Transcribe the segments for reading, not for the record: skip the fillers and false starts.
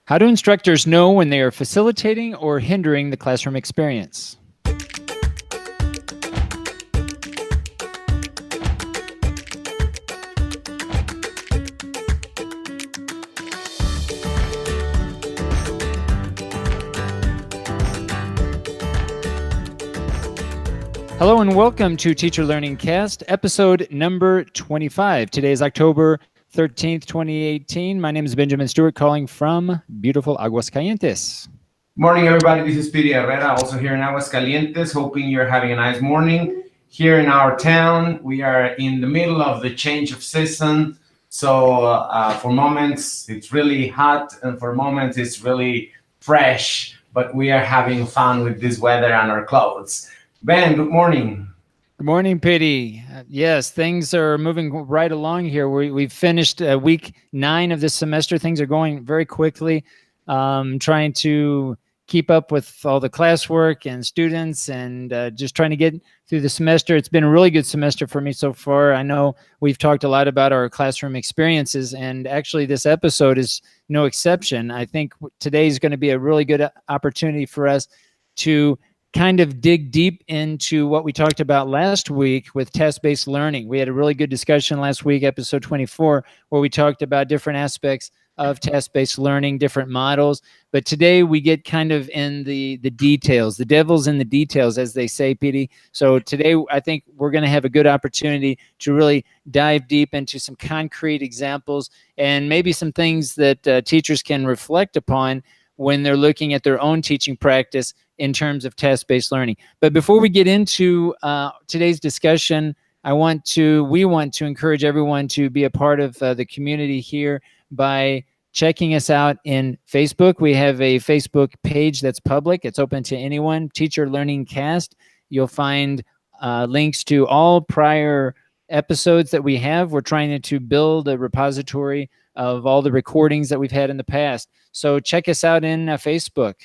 How do instructors know when they are facilitating or hindering the classroom experience? Hello and welcome to Teacher Learning Cast, episode number 25. Today is October 13th, 2018. My name is Benjamin Stewart, calling from beautiful Aguascalientes. Morning, everybody. This is Piry Herrera, also here in Aguascalientes. Hoping you're having a nice morning. Here in our town, we are in the middle of the change of season. So for moments, it's really hot, and for moments, it's really fresh. But we are having fun with this weather and our clothes. Ben, good morning. Good morning, Piry. Yes, things are moving right along here. We've finished week 9 of this semester. Things are going very quickly. Trying to keep up with all the classwork and students and just trying to get through the semester. It's been a really good semester for me so far. I know we've talked a lot about our classroom experiences, and actually this episode is no exception. I think today is going to be a really good opportunity for us to kind of dig deep into what we talked about last week with test-based learning. We had a really good discussion last week, episode 24, where we talked about different aspects of test-based learning, different models. But today we get kind of in the details. The devil's in the details, as they say, Petey. So today I think we're going to have a good opportunity to really dive deep into some concrete examples and maybe some things that teachers can reflect upon when they're looking at their own teaching practice in terms of test-based learning. But before we get into today's discussion, we want to encourage everyone to be a part of the community here by checking us out in Facebook. We have a Facebook page that's public. It's open to anyone, Teacher Learning Cast. You'll find links to all prior episodes that we have. We're trying to build a repository of all the recordings that we've had in the past. So check us out in Facebook.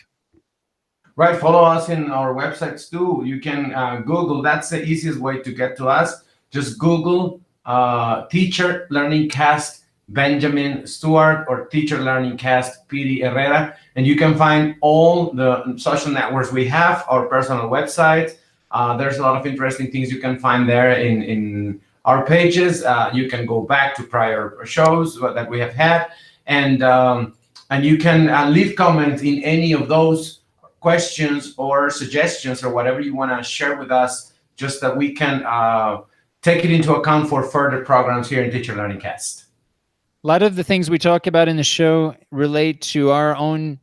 Right, follow us in our websites too. You can Google, that's the easiest way to get to us. Just Google Teacher Learning Cast Benjamin Stewart or Teacher Learning Cast Piry Herrera, and you can find all the social networks we have, our personal website. There's a lot of interesting things you can find there in our pages. You can go back to prior shows that we have had, and you can leave comments in any of those questions or suggestions or whatever you want to share with us, just that we can take it into account for further programs here in Teacher Learning Cast. A lot of the things we talk about in the show relate to our own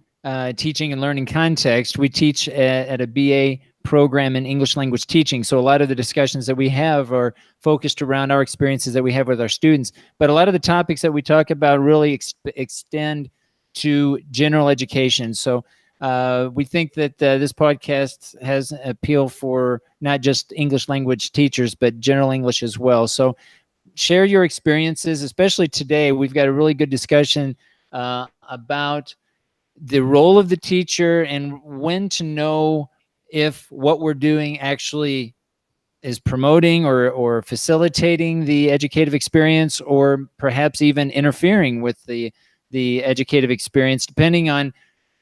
teaching and learning context. We teach at a BA program in English language teaching, so a lot of the discussions that we have are focused around our experiences that we have with our students. But a lot of the topics that we talk about really extend to general education. So we think that this podcast has appeal for not just English language teachers, but general English as well. So share your experiences, especially today. We've got a really good discussion about the role of the teacher and when to know if what we're doing actually is promoting or facilitating the educative experience, or perhaps even interfering with the educative experience, depending on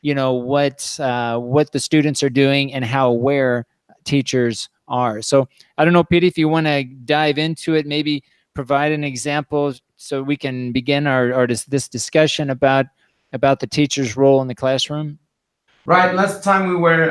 what the students are doing and how aware teachers are. So I don't know, Pete, if you want to dive into it, maybe provide an example so we can begin this discussion about the teacher's role in the classroom. Right. Last time we were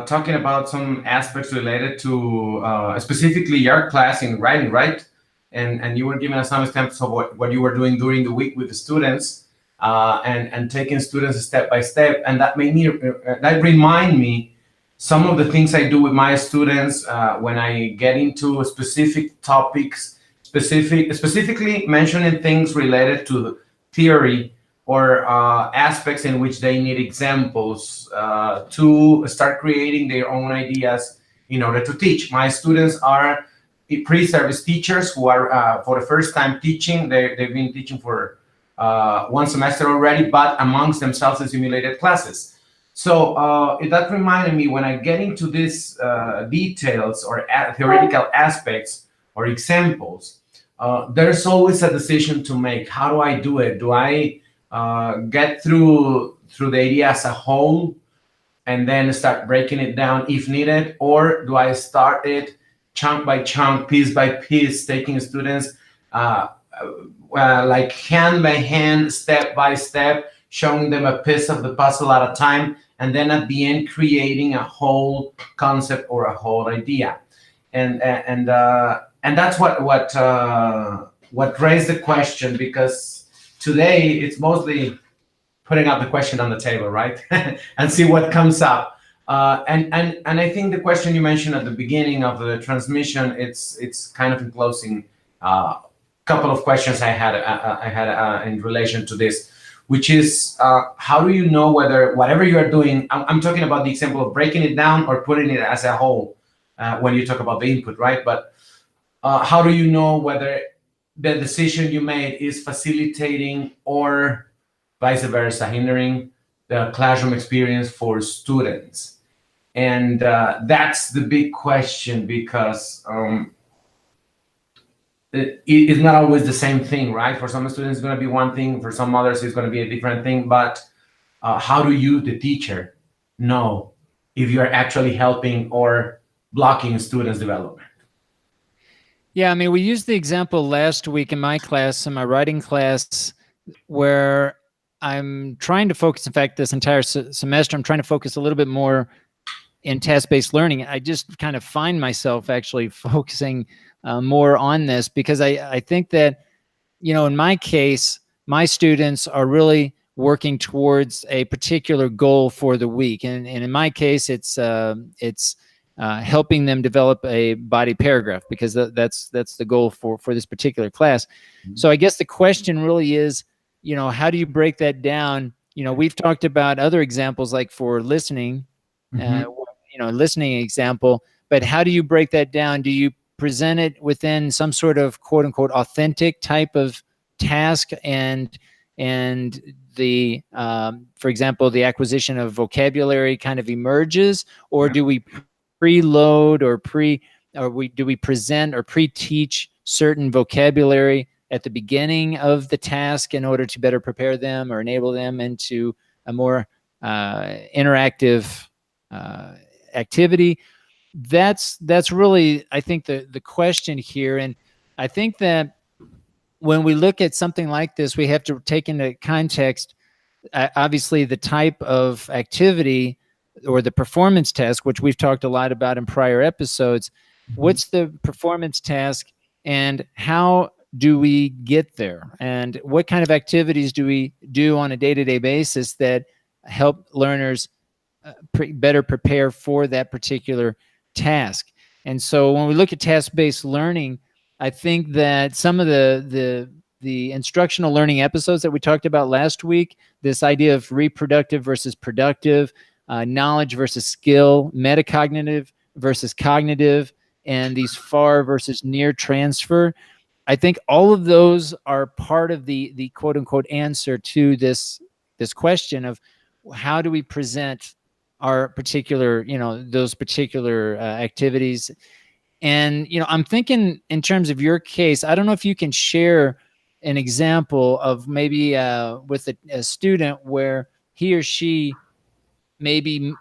talking about some aspects related to specifically your class in writing, right? And you were giving us some examples of what you were doing during the week with the students and taking students step by step. And that remind me some of the things I do with my students when I get into specific topics, specifically mentioning things related to theory or aspects in which they need examples to start creating their own ideas in order to teach. My students are pre-service teachers who are for the first time teaching. They've been teaching for one semester already, but amongst themselves in simulated classes. So that reminded me, when I get into these details or theoretical aspects or examples, there's always a decision to make. How do I do it? Do I get through through the idea as a whole and then start breaking it down if needed? Or do I start it chunk by chunk, piece by piece, taking students like hand by hand, step by step, showing them a piece of the puzzle at a time, and then at the end creating a whole concept or a whole idea? And that's what raised the question, because today it's mostly putting up the question on the table, right? And see what comes up. And I think the question you mentioned at the beginning of the transmission, it's kind of enclosing couple of questions I had in relation to this, which is how do you know whether whatever you are doing, I'm talking about the example of breaking it down or putting it as a whole when you talk about the input, right? But how do you know whether the decision you made is facilitating or vice versa, hindering the classroom experience for students? And that's the big question, because it's not always the same thing, right? For some students, it's going to be one thing. For some others, it's going to be a different thing. But how do you, the teacher, know if you're actually helping or blocking students' development? Yeah, I mean, we used the example last week in my class, in my writing class, where I'm trying to focus, in fact, this entire semester, I'm trying to focus a little bit more in task-based learning. I just kind of find myself actually focusing more on this, because I think that, you know, in my case, my students are really working towards a particular goal for the week. And in my case, it's helping them develop a body paragraph, because that's the goal for this particular class. Mm-hmm. So I guess the question really is, you know, how do you break that down? You know, we've talked about other examples, like for listening, mm-hmm. You know, listening example, but how do you break that down? Do you present it within some sort of quote unquote authentic type of task, and the for example, the acquisition of vocabulary kind of emerges, or do we preload do we present or pre-teach certain vocabulary at the beginning of the task in order to better prepare them or enable them into a more interactive activity? That's really, I think, the question here. And I think that when we look at something like this, we have to take into context, obviously, the type of activity or the performance task, which we've talked a lot about in prior episodes. Mm-hmm. What's the performance task, and how do we get there? And what kind of activities do we do on a day-to-day basis that help learners better prepare for that particular task? And so when we look at task-based learning, I think that some of the instructional learning episodes that we talked about last week, this idea of reproductive versus productive, knowledge versus skill, metacognitive versus cognitive, and these far versus near transfer, I think all of those are part of the quote unquote answer to this question of how do we present our particular, you know, those particular activities. And, you know, I'm thinking in terms of your case, I don't know if you can share an example of maybe with a student where he or she maybe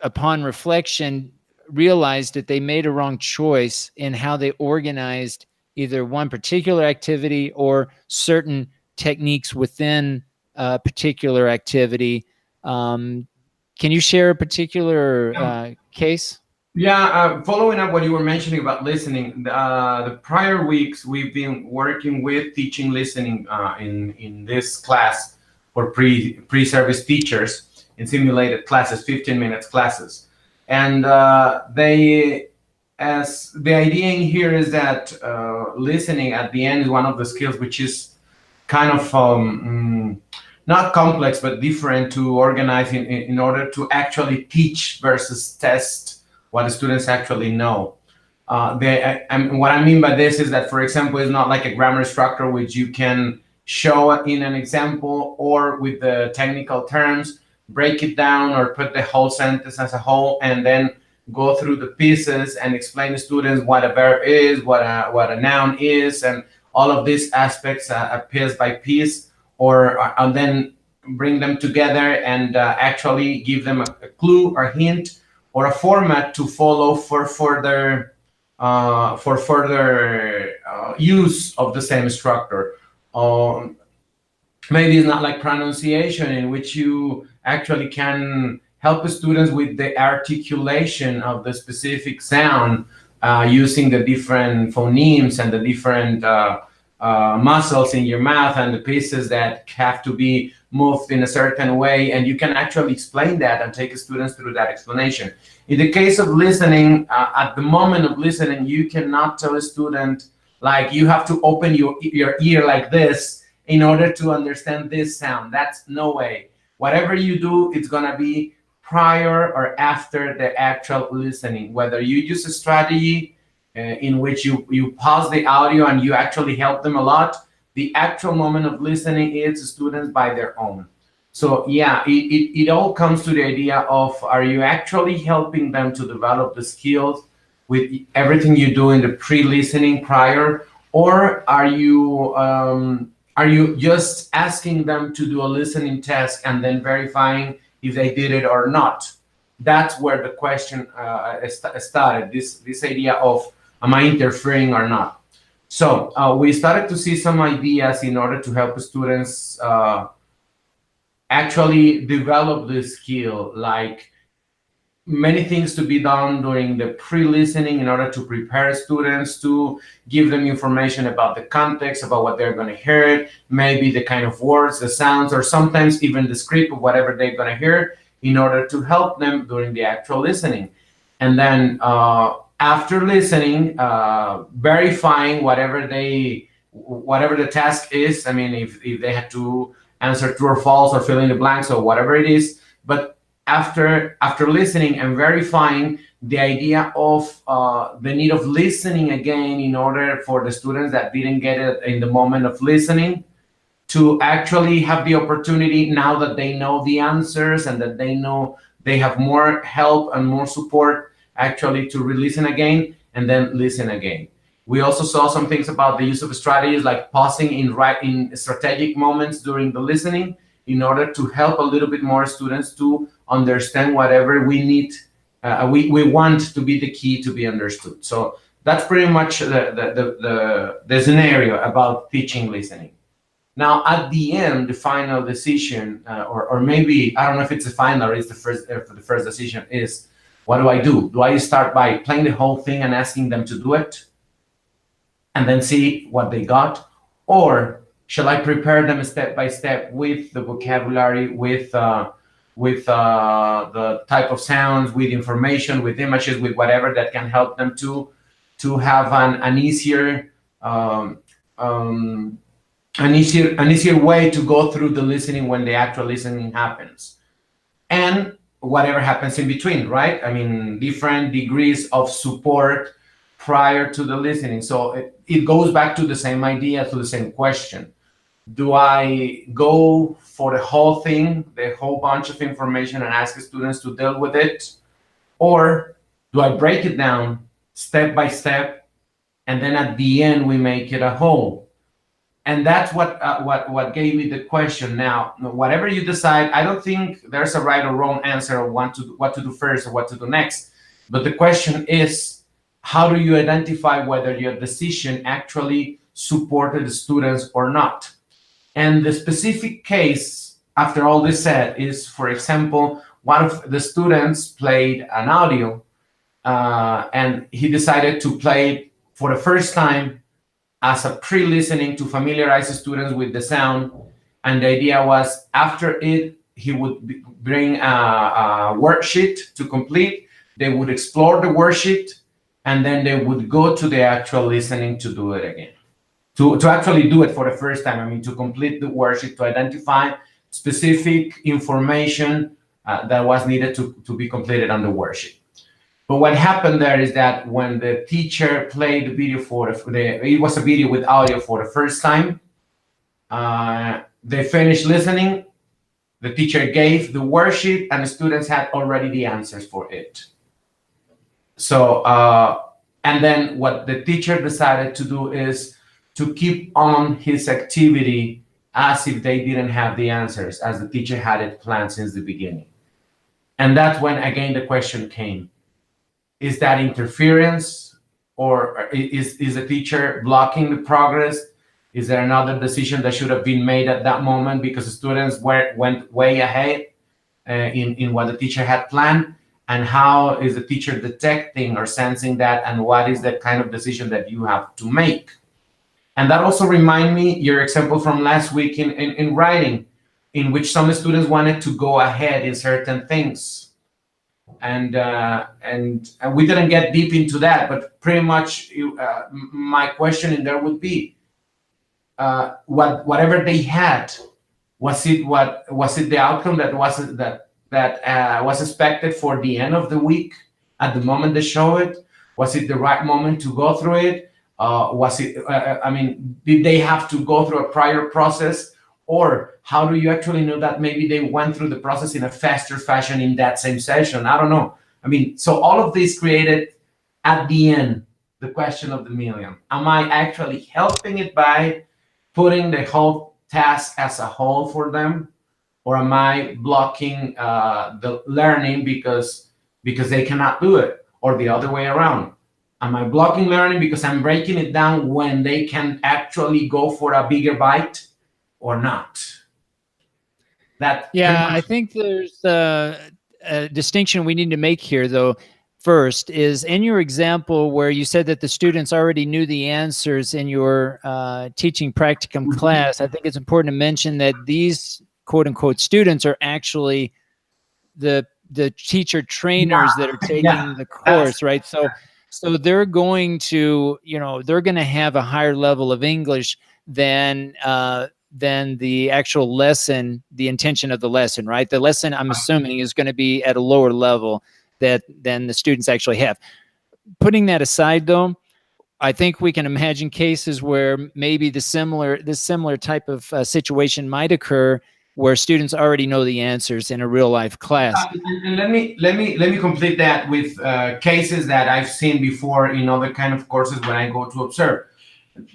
upon reflection realized that they made a wrong choice in how they organized either one particular activity or certain techniques within a particular activity. Can you share a particular case? Yeah, following up what you were mentioning about listening, the prior weeks we've been working with teaching listening in this class for pre-service teachers in simulated classes, 15 minutes classes. And the idea in here is that listening at the end is one of the skills which is kind of not complex, but different to organize in order to actually teach versus test what the students actually know. What I mean by this is that, for example, it's not like a grammar structure which you can show in an example or with the technical terms, break it down or put the whole sentence as a whole, and then go through the pieces and explain to students what a verb is, what a noun is, and all of these aspects piece by piece, and then bring them together and actually give them a clue or hint or a format to follow for further use of the same structure. Maybe it's not like pronunciation, in which you actually can help the students with the articulation of the specific sound using the different phonemes and the different muscles in your mouth and the pieces that have to be moved in a certain way. And you can actually explain that and take students through that explanation. In the case of listening, at the moment of listening, you cannot tell a student, like, you have to open your ear like this in order to understand this sound. That's no way. Whatever you do, it's gonna be prior or after the actual listening. Whether you use a strategy in which you pause the audio and you actually help them a lot, the actual moment of listening is students by their own. So yeah, it all comes to the idea of, are you actually helping them to develop the skills with everything you do in the pre-listening prior, or are you just asking them to do a listening test and then verifying if they did it or not? That's where the question started, this idea of, am I interfering or not? So we started to see some ideas in order to help students actually develop this skill, like many things to be done during the pre-listening in order to prepare students, to give them information about the context, about what they're going to hear, maybe the kind of words, the sounds, or sometimes even the script of whatever they're going to hear, in order to help them during the actual listening. And then after listening, verifying whatever the task is. I mean, if they had to answer true or false or fill in the blanks or whatever it is, but after listening and verifying, the idea of the need of listening again in order for the students that didn't get it in the moment of listening to actually have the opportunity, now that they know the answers and that they know they have more help and more support, actually to re-listen again and then listen again. We also saw some things about the use of strategies like pausing in strategic moments during the listening, in order to help a little bit more students to understand whatever we need, we want to be the key to be understood. So that's pretty much the scenario about teaching listening. Now, at the end, the final decision, or maybe, I don't know if it's the final or it's the first decision, is, what do I do? Do I start by playing the whole thing and asking them to do it and then see what they got? Or shall I prepare them step by step with the vocabulary, with the type of sounds, with information, with images, with whatever that can help them to have an easier way to go through the listening when the actual listening happens, and whatever happens in between, right? I mean, different degrees of support prior to the listening. So it goes back to the same idea, to the same question. Do I go for the whole thing, the whole bunch of information, and ask the students to deal with it? Or do I break it down step by step, and then at the end we make it a whole? And that's what gave me the question. Now, whatever you decide, I don't think there's a right or wrong answer of what to do first or what to do next. But the question is, how do you identify whether your decision actually supported the students or not? And the specific case, after all this said, is, for example, one of the students played an audio and he decided to play it for the first time as a pre-listening to familiarize the students with the sound. And the idea was, after it, he would bring a worksheet to complete. They would explore the worksheet, and then they would go to the actual listening to do it again. To actually do it for the first time, I mean, to complete the worksheet, to identify specific information that was needed to be completed on the worksheet. But what happened there is that when the teacher played the video it was a video with audio for the first time, they finished listening, the teacher gave the worksheet, and the students had already the answers for it. So, and then what the teacher decided to do is to keep on his activity as if they didn't have the answers, as the teacher had it planned since the beginning. And that's when, again, the question came. Is that interference, or is the teacher blocking the progress? Is there another decision that should have been made at that moment because the students went way ahead in what the teacher had planned? And how is the teacher detecting or sensing that? And what is the kind of decision that you have to make? And that also remind me your example from last week in writing, in which some students wanted to go ahead in certain things. And we didn't get deep into that, but pretty much my question in there would be, whatever they had, was it the outcome that was expected for the end of the week at the moment they show it? Was it the right moment to go through it? Did they have to go through a prior process? Or how do you actually know that maybe they went through the process in a faster fashion in that same session? I don't know. So all of this created, at the end, the question of the million. Am I actually helping it by putting the whole task as a whole for them? Or am I blocking the learning because they cannot do it? Or the other way around? Am I blocking learning because I'm breaking it down when they can actually go for a bigger bite or not? I think there's a distinction we need to make here, though. First is, in your example where you said that the students already knew the answers in your teaching practicum class, I think it's important to mention that these quote unquote students are actually the teacher trainers that are taking the course, right? So they're going to, they're going to have a higher level of English than the actual lesson, the intention of the lesson, right? The lesson, I'm assuming, is going to be at a lower level than the students actually have. Putting that aside, though, I think we can imagine cases where maybe this similar type of situation might occur, where students already know the answers in a real life class. And let me complete that with cases that I've seen before in other kind of courses when I go to observe.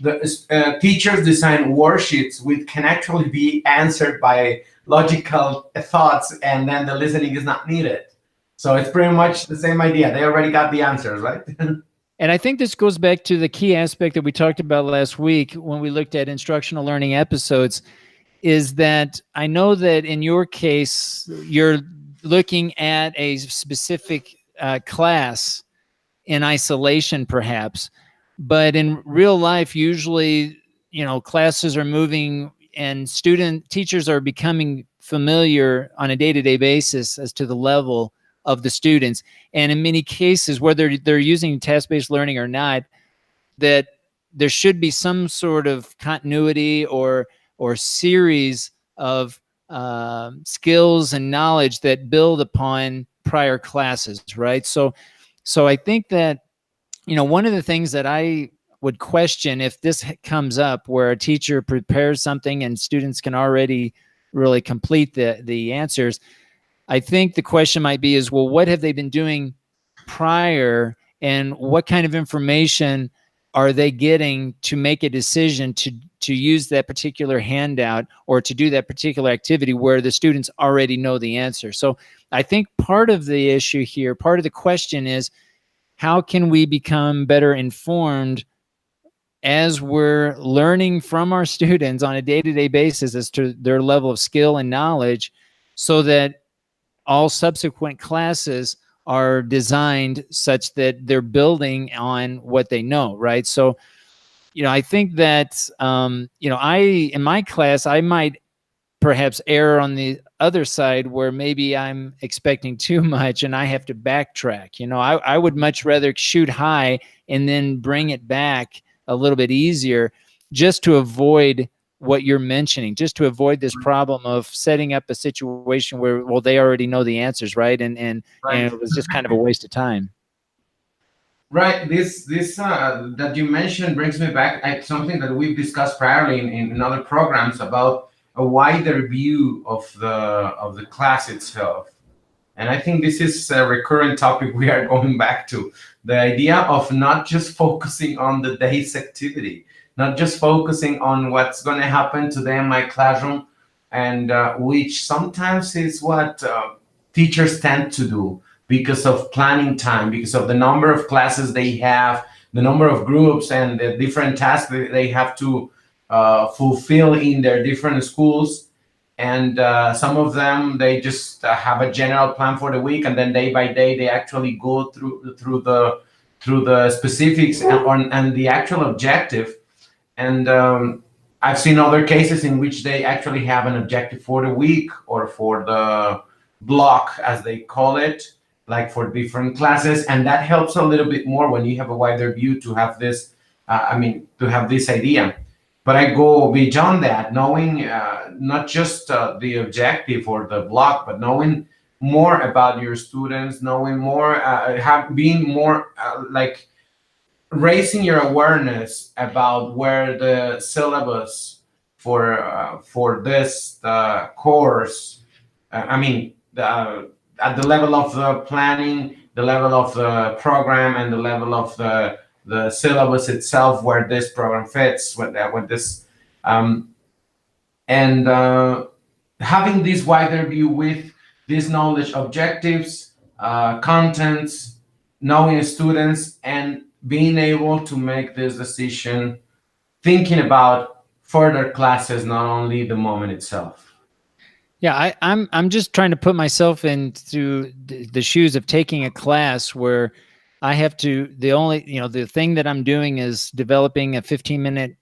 The teachers design worksheets which can actually be answered by logical thoughts, and then the listening is not needed. So it's pretty much the same idea. They already got the answers, right? And I think this goes back to the key aspect that we talked about last week when we looked at instructional learning episodes, is that I know that in your case, you're looking at a specific class in isolation, perhaps. But in real life, usually, classes are moving and teachers are becoming familiar on a day-to-day basis as to the level of the students. And in many cases, whether they're using task-based learning or not, that there should be some sort of continuity or series of skills and knowledge that build upon prior classes, right? So I think that, one of the things that I would question if this comes up, where a teacher prepares something and students can already really complete the answers, I think the question might be is, well, what have they been doing prior, and what kind of information are they getting to make a decision to use that particular handout or to do that particular activity where the students already know the answer? So I think part of the issue here, part of the question is, how can we become better informed as we're learning from our students on a day-to-day basis as to their level of skill and knowledge, so that all subsequent classes are designed such that they're building on what they know, right? So, I think that, in my class, I might perhaps err on the other side where maybe I'm expecting too much and I have to backtrack. I would much rather shoot high and then bring it back a little bit easier, just to avoid what you're mentioning, just to avoid this problem of setting up a situation where, well, they already know the answers, right? And it was just kind of a waste of time. Right. This that you mentioned brings me back at something that we've discussed priorly in other programs about a wider view of the class itself. And I think this is a recurrent topic we are going back to, the idea of not just focusing on the day's activity. not just focusing on what's going to happen today in my classroom, and which sometimes is what teachers tend to do because of planning time, because of the number of classes they have, the number of groups, and the different tasks that they have to fulfill in their different schools. And some of them, they just have a general plan for the week, and then day by day they actually go through the specifics and the actual objective. And I've seen other cases in which they actually have an objective for the week or for the block, as they call it, like for different classes. And that helps a little bit more when you have a wider view to have this, to have this idea. But I go beyond that, knowing not just the objective or the block, but knowing more about your students, knowing more, being more like raising your awareness about where the syllabus for this course, at the level of the planning, the level of the program, and the level of the syllabus itself, where this program fits with this, and having this wider view with this knowledge, objectives, contents, knowing students, and being able to make this decision, thinking about further classes, not only the moment itself. Yeah, I'm just trying to put myself into the shoes of taking a class where I have to, the thing that I'm doing is developing a 15-minute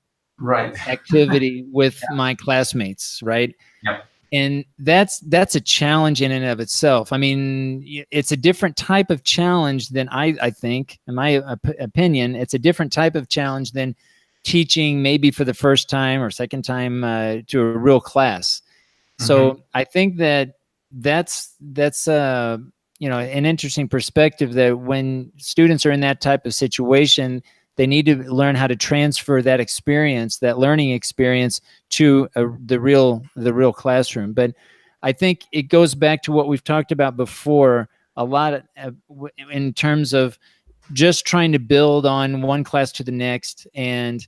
activity with my classmates, right? Yep. And that's a challenge in and of itself. I mean, it's a different type of challenge than I think, in my opinion, it's a different type of challenge than teaching maybe for the first time or second time to a real class. So I think that's an interesting perspective, that when students are in that type of situation, they need to learn how to transfer that experience, that learning experience, to the real classroom. But I think it goes back to what we've talked about before a lot in terms of just trying to build on one class to the next, and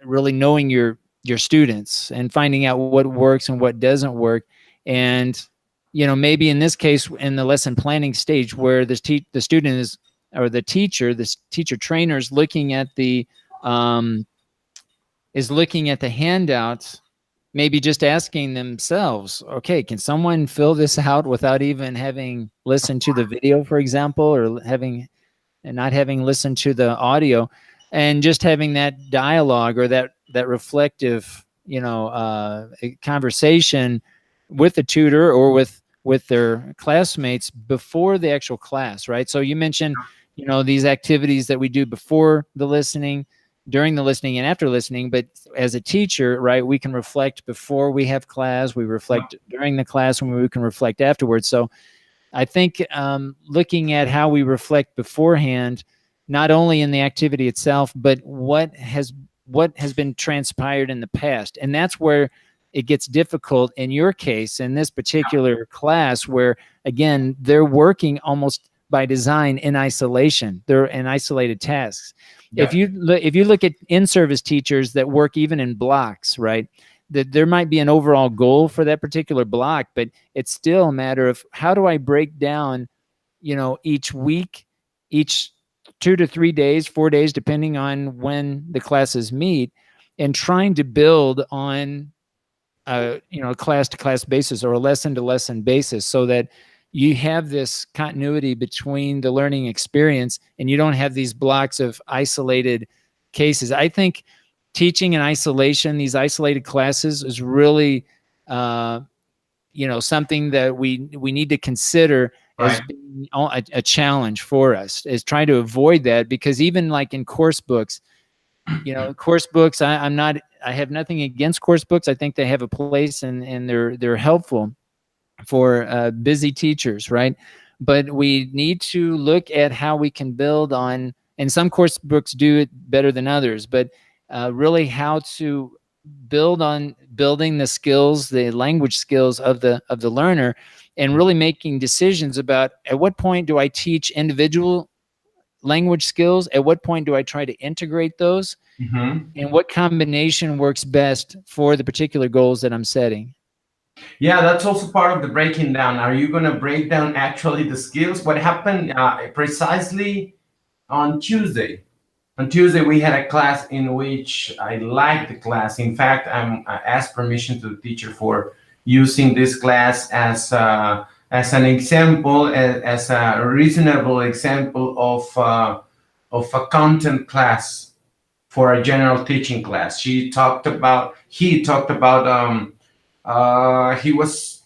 really knowing your students and finding out what works and what doesn't work. And maybe in this case, in the lesson planning stage, where the student is, or the teacher trainer is looking at the handouts, maybe just asking themselves, okay, can someone fill this out without even having listened to the video, for example, or not having listened to the audio, and just having that dialogue or that reflective, conversation with the tutor or with their classmates before the actual class, right? So you mentioned, these activities that we do before the listening, during the listening, and after listening. But as a teacher, right, we can reflect before we have class, we reflect during the class, and we can reflect afterwards. So I think looking at how we reflect beforehand, not only in the activity itself, but what has been transpired in the past. And that's where it gets difficult in your case, in this particular class, where, again, they're working almost by design in isolation. They're in isolated tasks. Yeah. If you look at in-service teachers that work even in blocks, right, that there might be an overall goal for that particular block, but it's still a matter of, how do I break down, each week, each 2 to 3 days, 4 days, depending on when the classes meet, and trying to build on a class-to-class basis or a lesson-to-lesson basis, so that you have this continuity between the learning experience and you don't have these blocks of isolated cases. I think teaching in isolation, these isolated classes, is really something that we need to consider as being a challenge for us, is trying to avoid that. Because even like in course books, course books, I have nothing against course books. I think they have a place, and they're helpful for busy teachers, right? But we need to look at how we can build on, and some course books do it better than others, but really how to build on building the skills, the language skills of the learner, and really making decisions about, at what point do I teach individual language skills? At what point do I try to integrate those? Mhm. and what combination works best for the particular goals that I'm setting. Yeah, that's also part of the breaking down. Are you going to break down actually the skills? What happened precisely on Tuesday? On Tuesday, we had a class in which I liked the class. In fact, I asked permission to the teacher for using this class as an example, as a reasonable example of a content class for a general teaching class. He talked about he was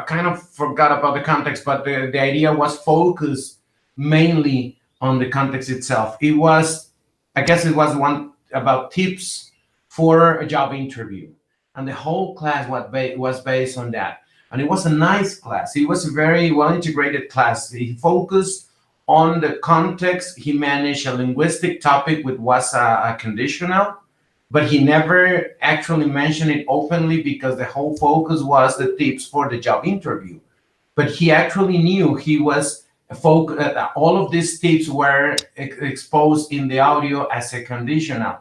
kind of forgot about the context, but the idea was focused mainly on the context itself. It was, I guess it was one about tips for a job interview. And the whole class was based on that. And it was a nice class. It was a very well integrated class. He focused on the context. He managed a linguistic topic, which was a conditional, but he never actually mentioned it openly because the whole focus was the tips for the job interview. But he actually knew he was all of these tips were exposed in the audio as a conditional.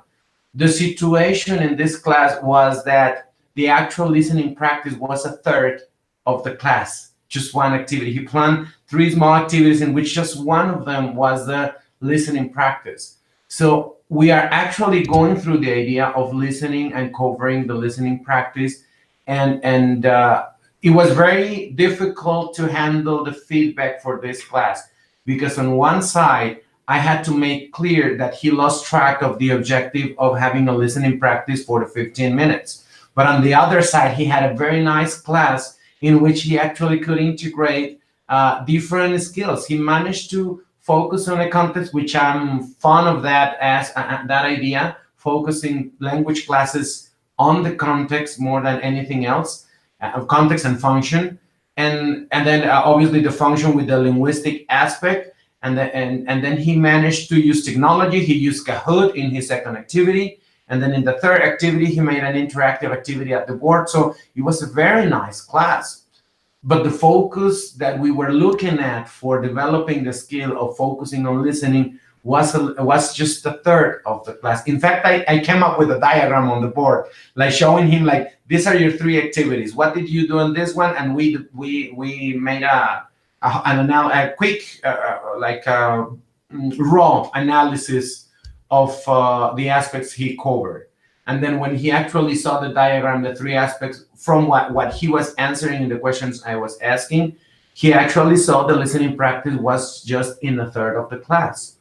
The situation in this class was that the actual listening practice was a third of the class, just one activity. He planned three small activities in which just one of them was the listening practice. So we are actually going through the idea of listening and covering the listening practice, and it was very difficult to handle the feedback for this class because on one side I had to make clear that he lost track of the objective of having a listening practice for the 15 minutes. But on the other side, he had a very nice class in which he actually could integrate different skills. He managed to focus on a context, which I'm fond of that as that idea, focusing language classes on the context more than anything else, of context and function, and then obviously the function with the linguistic aspect, and then he managed to use technology. He used Kahoot in his second activity, and then in the third activity he made an interactive activity at the board. So it was a very nice class. But the focus that we were looking at for developing the skill of focusing on listening was just a third of the class. In fact, I came up with a diagram on the board, like showing him like, these are your three activities. What did you do in this one? And we made a quick raw analysis of the aspects he covered. And then when he actually saw the diagram, the three aspects from what he was answering in the questions I was asking, he actually saw the listening practice was just in a third of the class.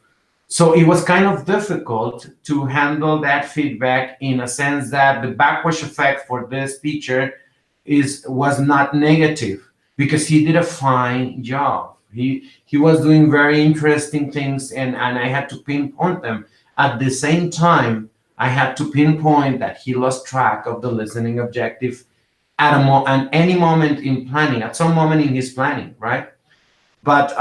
So it was kind of difficult to handle that feedback in a sense that the backlash effect for this teacher was not negative because he did a fine job. He was doing very interesting things, and I had to pinpoint them. At the same time, I had to pinpoint that he lost track of the listening objective at any moment in planning, at some moment in his planning, right? But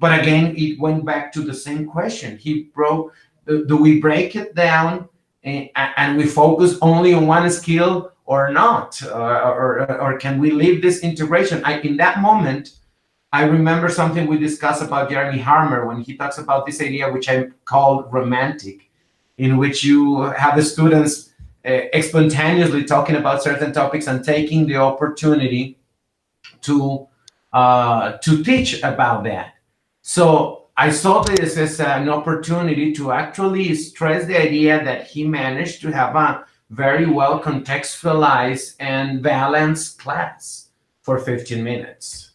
again, it went back to the same question. Do we break it down and we focus only on one skill or not? Or can we leave this integration? In that moment, I remember something we discussed about Jeremy Harmer when he talks about this idea, which I call romantic, in which you have the students spontaneously talking about certain topics and taking the opportunity to teach about that. So I saw this as an opportunity to actually stress the idea that he managed to have a very well contextualized and balanced class for 15 minutes.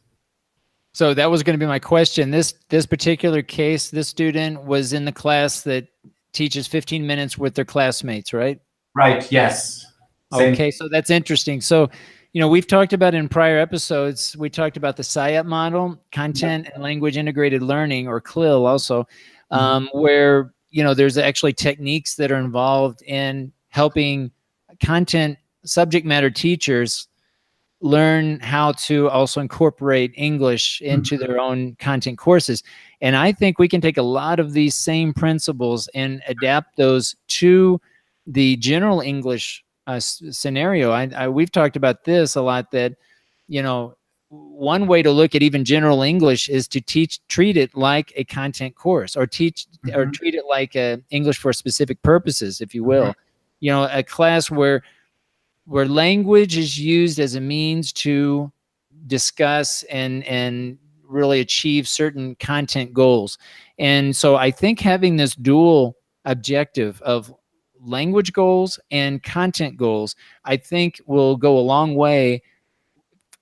So that was going to be my question. This particular case, this student was in the class that teaches 15 minutes with their classmates, right? Right, yes. Same. Okay, so that's interesting. So, we've talked about in prior episodes, we talked about the SIAP model, content and language integrated learning, or CLIL also, where, there's actually techniques that are involved in helping content subject matter teachers learn how to also incorporate English into their own content courses. And I think we can take a lot of these same principles and adapt those to the general English scenario. We've talked about this a lot, that, one way to look at even general English is to treat it like a content course, or treat it like English for specific purposes, if you will. You know, a class where language is used as a means to discuss and really achieve certain content goals. And so I think having this dual objective of language goals and content goals, I think will go a long way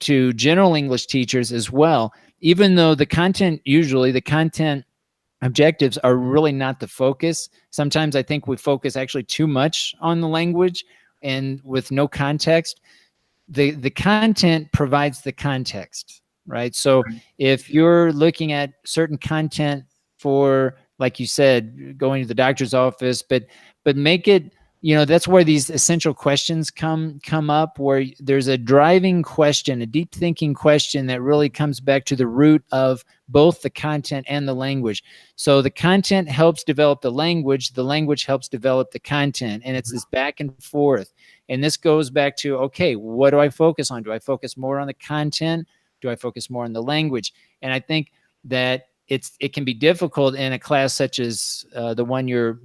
to general English teachers as well, even though the content objectives are really not the focus. Sometimes I think we focus actually too much on the language and with no context. The content provides the context, right? So if you're looking at certain content for, like you said, going to the doctor's office, but make it, you know, that's where these essential questions come up, where there's a driving question, a deep thinking question that really comes back to the root of both the content and the language. So the content helps develop the language helps develop the content, and it's this back and forth. And this goes back to, okay, what do I focus on? Do I focus more on the content? Do I focus more on the language? And I think that it can be difficult in a class such as the one you're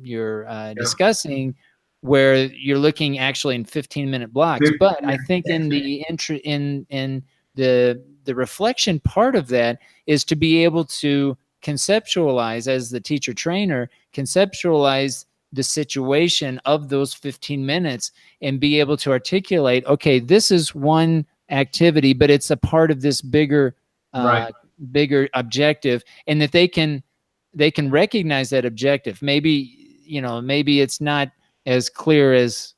discussing, where you're looking actually in 15-minute blocks. But I think in the in the reflection part of that is to be able to conceptualize, as the teacher trainer, conceptualize the situation of those 15 minutes and be able to articulate, okay, this is one activity, but it's a part of this bigger bigger objective, and that they can recognize that objective. Maybe, you know, maybe it's not as clear as,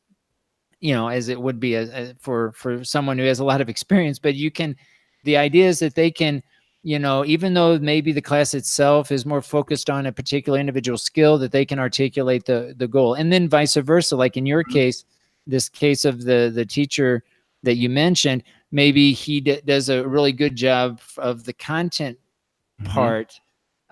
you know, as it would be for someone who has a lot of experience, but the idea is that they can, you know, even though maybe the class itself is more focused on a particular individual skill, that they can articulate the goal. And then vice versa, like in your case, this case of the teacher that you mentioned, maybe he does a really good job of the content part,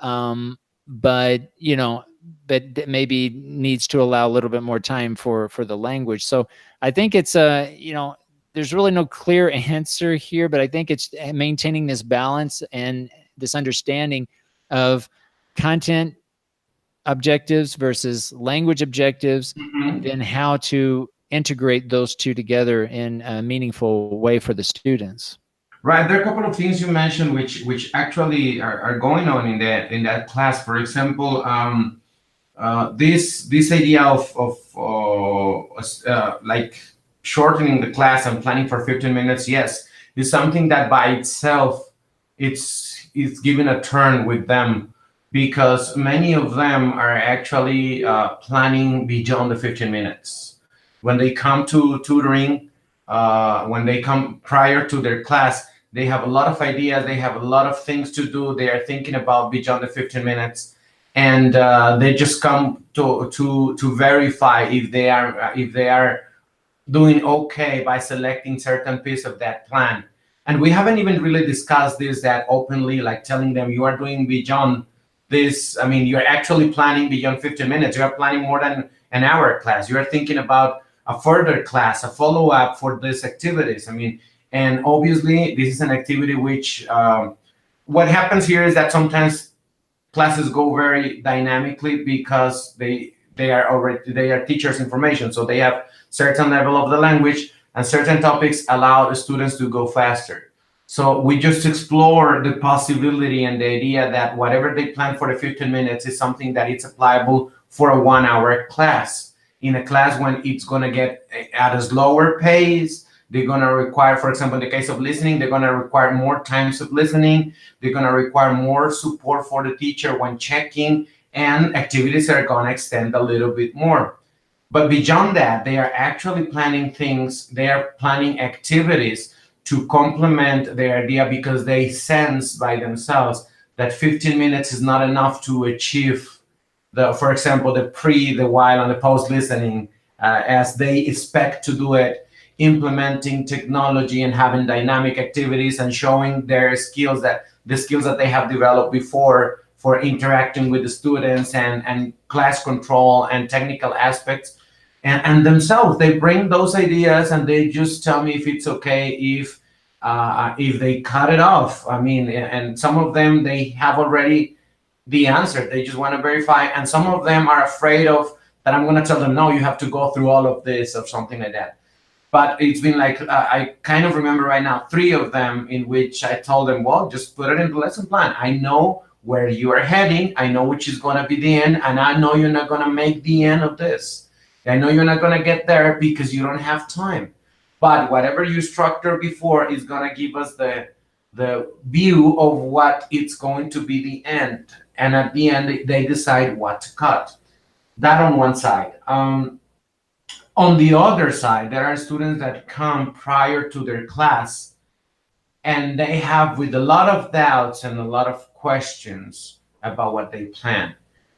but, you know, but maybe needs to allow a little bit more time for the language. So I think it's you know, there's really no clear answer here, but I think it's maintaining this balance and this understanding of content objectives versus language objectives, and then how to integrate those two together in a meaningful way for the students. Right. There are a couple of things you mentioned which actually are going on in that class. For example, this idea of like shortening the class and planning for 15 minutes, yes, is something that by itself it's given a turn with them, because many of them are actually planning beyond the 15 minutes. When they come to tutoring, when they come prior to their class, they have a lot of ideas, they have a lot of things to do, they are thinking about beyond the 15 minutes, and they just come to verify if they are doing okay by selecting certain piece of that plan. And we haven't even really discussed this that openly, like telling them you are doing beyond this. I mean, you're actually planning beyond 15 minutes. You are planning more than an hour class. You are thinking about a further class, a follow-up for these activities. I mean, and obviously this is an activity which, what happens here is that sometimes classes go very dynamically because they are teachers' information. So they have certain level of the language, and certain topics allow the students to go faster. So we just explore the possibility and the idea that whatever they plan for the 15 minutes is something that it's applicable for a 1 hour class. In a class when it's going to get at a slower pace, they're going to require, for example, in the case of listening, they're going to require more times of listening. They're going to require more support for the teacher when checking, and activities are going to extend a little bit more. But beyond that, they are actually planning things, they are planning activities to complement their idea, because they sense by themselves that 15 minutes is not enough to achieve for example, the pre, the while, and the post listening, as they expect to do it, implementing technology and having dynamic activities and showing their skills, that the skills that they have developed before for interacting with the students and class control and technical aspects. And themselves, they bring those ideas and they just tell me if it's okay if if they cut it off. I mean, and some of them, they have already the answer. They just want to verify. And some of them are afraid of that I'm going to tell them, no, you have to go through all of this or something like that. But it's been like, I kind of remember right now, 3 of them in which I told them, well, just put it in the lesson plan. I know where you are heading. I know which is going to be the end. And I know you're not going to make the end of this. I know you're not going to get there because you don't have time. But whatever you structured before is going to give us the view of what it's going to be the end. And at the end, they decide what to cut. That on one side. On the other side, there are students that come prior to their class and they have with a lot of doubts and a lot of questions about what they plan.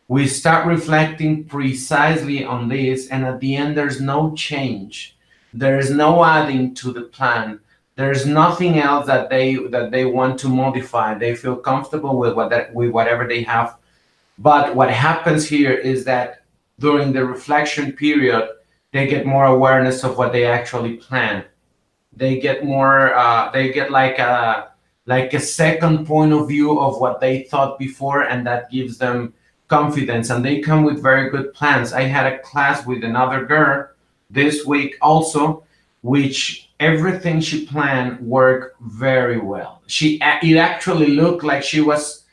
We start reflecting precisely on this, and at the end, there's no change. There is no adding to the plan. There's nothing else that they want to modify. They feel comfortable with whatever they have. But what happens here is that during the reflection period, they get more awareness of what they actually plan. They get more. They get like a second point of view of what they thought before, and that gives them confidence. And they come with very good plans. I had a class with another girl this week also, which everything she planned worked very well. It actually looked like she was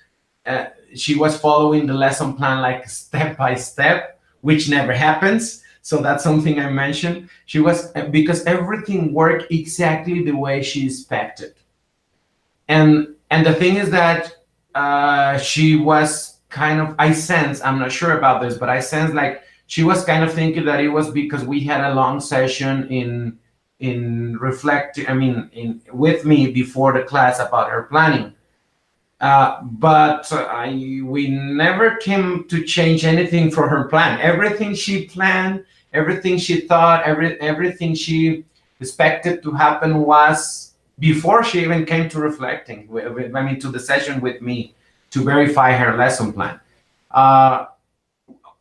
following the lesson plan like step by step, which never happens. So that's something I mentioned. She was, because everything worked exactly the way she expected. And the thing is that she was kind of, I sense, I'm not sure about this, but I sense like she was kind of thinking that it was because we had a long session with me before the class about her planning. But we never came to change anything for her plan. Everything she planned, everything she thought, everything she expected to happen was before she even came to reflecting. To the session with me to verify her lesson plan.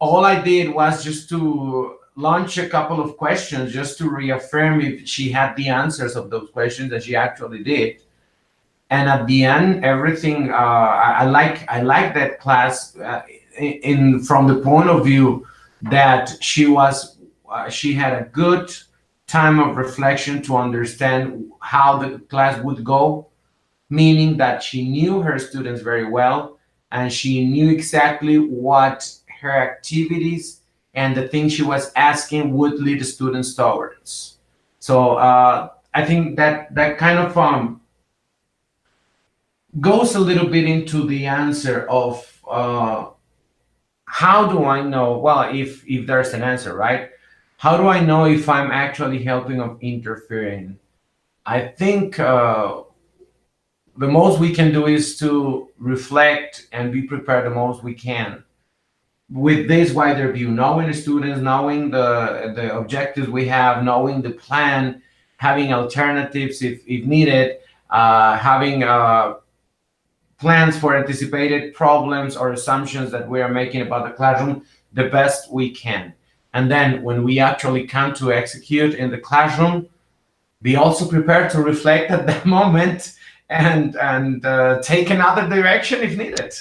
All I did was just to launch a couple of questions just to reaffirm if she had the answers of those questions, that she actually did. And at the end, everything I like that class from the point of view that she had a good time of reflection to understand how the class would go, meaning that she knew her students very well and she knew exactly what her activities and the things she was asking would lead the students towards. So I think that kind of goes a little bit into the answer of how do I know, well, if there's an answer, right? How do I know if I'm actually helping or interfering? I think the most we can do is to reflect and be prepared the most we can. With this wider view, knowing the students, knowing the objectives we have, knowing the plan, having alternatives if needed, having plans for anticipated problems or assumptions that we are making about the classroom the best we can. And then when we actually come to execute in the classroom, be also prepared to reflect at that moment and take another direction if needed.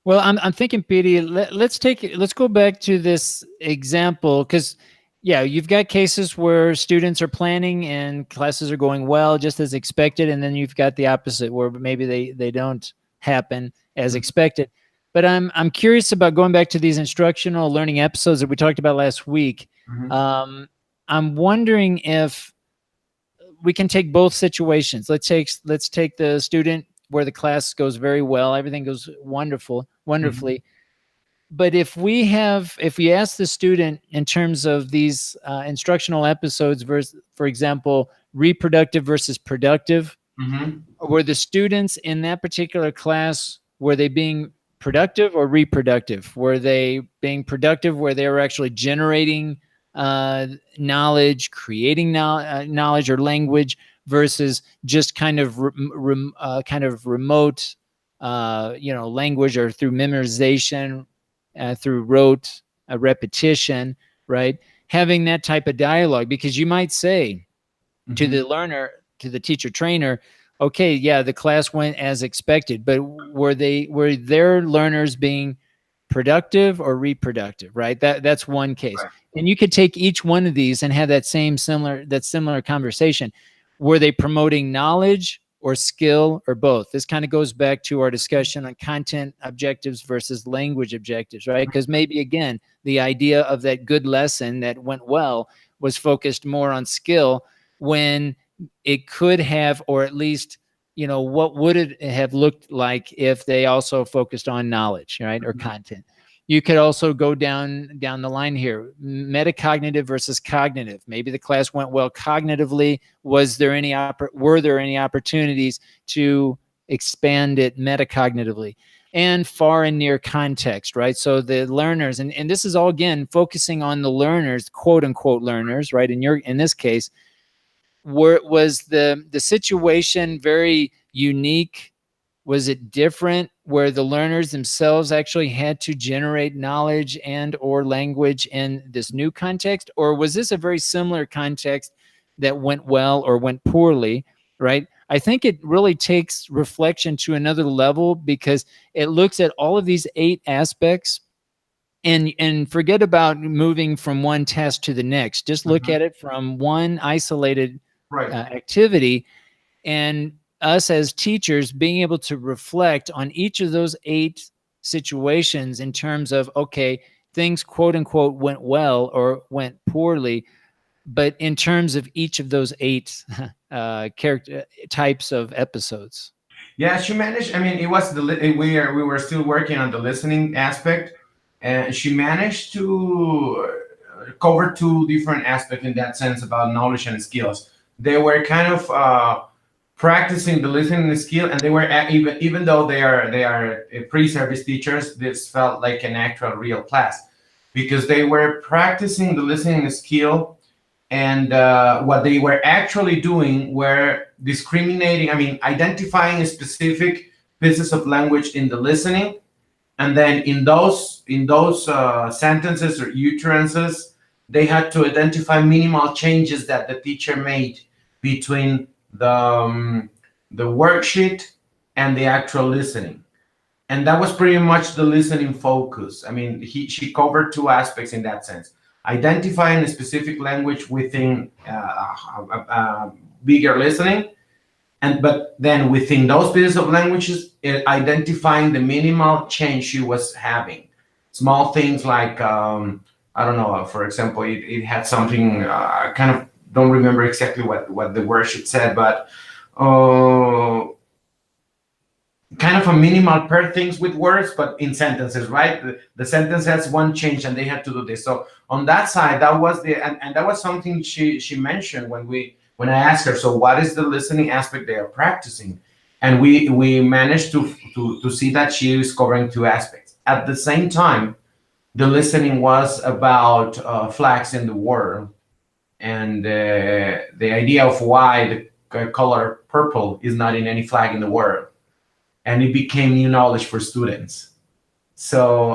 Well, I'm thinking, Piry, let's go back to this example, because yeah, you've got cases where students are planning and classes are going well, just as expected, and then you've got the opposite where maybe they don't happen as expected. But I'm curious about going back to these instructional learning episodes that we talked about last week. Mm-hmm. I'm wondering if we can take both situations. Let's take the student where the class goes very well, everything goes wonderfully. Mm-hmm. But if we ask the student in terms of these instructional episodes versus, for example, reproductive versus productive, Mm-hmm. were the students in that particular class, were they being productive or reproductive? Were they being productive where they were actually generating knowledge, creating knowledge or language, versus just kind of remote, language, or through memorization, through rote repetition, right? Having that type of dialogue, because you might say to the learner, to the teacher trainer, okay, yeah, the class went as expected, but were their learners being productive or reproductive, right? That's one case. Right. And you could take each one of these and have that similar conversation. Were they promoting knowledge or skill or both? This kind of goes back to our discussion on content objectives versus language objectives, right? Because maybe again, the idea of that good lesson that went well was focused more on skill when it could have, or at least, what would it have looked like if they also focused on knowledge, right? Or content. You could also go down the line here, metacognitive versus cognitive. Maybe the class went well cognitively. Were there any opportunities to expand it metacognitively? And far and near context, right? So the learners, and this is all again focusing on the learners, quote unquote learners, right? In this case, was the situation very unique? Was it different where the learners themselves actually had to generate knowledge and or language in this new context? Or was this a very similar context that went well or went poorly, right? I think it really takes reflection to another level because it looks at all of these 8 aspects and forget about moving from one task to the next. Just look at it from one isolated activity, and us as teachers being able to reflect on each of those 8 situations in terms of, okay, things quote unquote went well or went poorly, but in terms of each of those 8 character types of episodes. Yeah, she managed. I mean, it was we were still working on the listening aspect, and she managed to cover 2 different aspects in that sense about knowledge and skills. They were kind of practicing the listening skill, and they were even though they are pre-service teachers, this felt like an actual real class because they were practicing the listening skill. And what they were actually doing were discriminating, identifying specific pieces of language in the listening. And then in those sentences or utterances, they had to identify minimal changes that the teacher made between the worksheet and the actual listening. And that was pretty much the listening focus. She covered 2 aspects in that sense. Identifying a specific language within bigger listening, but then within those pieces of languages, identifying the minimal change she was having. Small things like, I don't know, for example, it had something, I kind of don't remember exactly what the worksheet said, but kind of a minimal per things with words, but in sentences, right? The sentence has one change and they had to do this. So on that side, that was and that was something she mentioned when I asked her, so what is the listening aspect they are practicing? And we managed to see that she is covering 2 aspects. At the same time, the listening was about flags in the world and the idea of why the color purple is not in any flag in the world. And it became new knowledge for students. So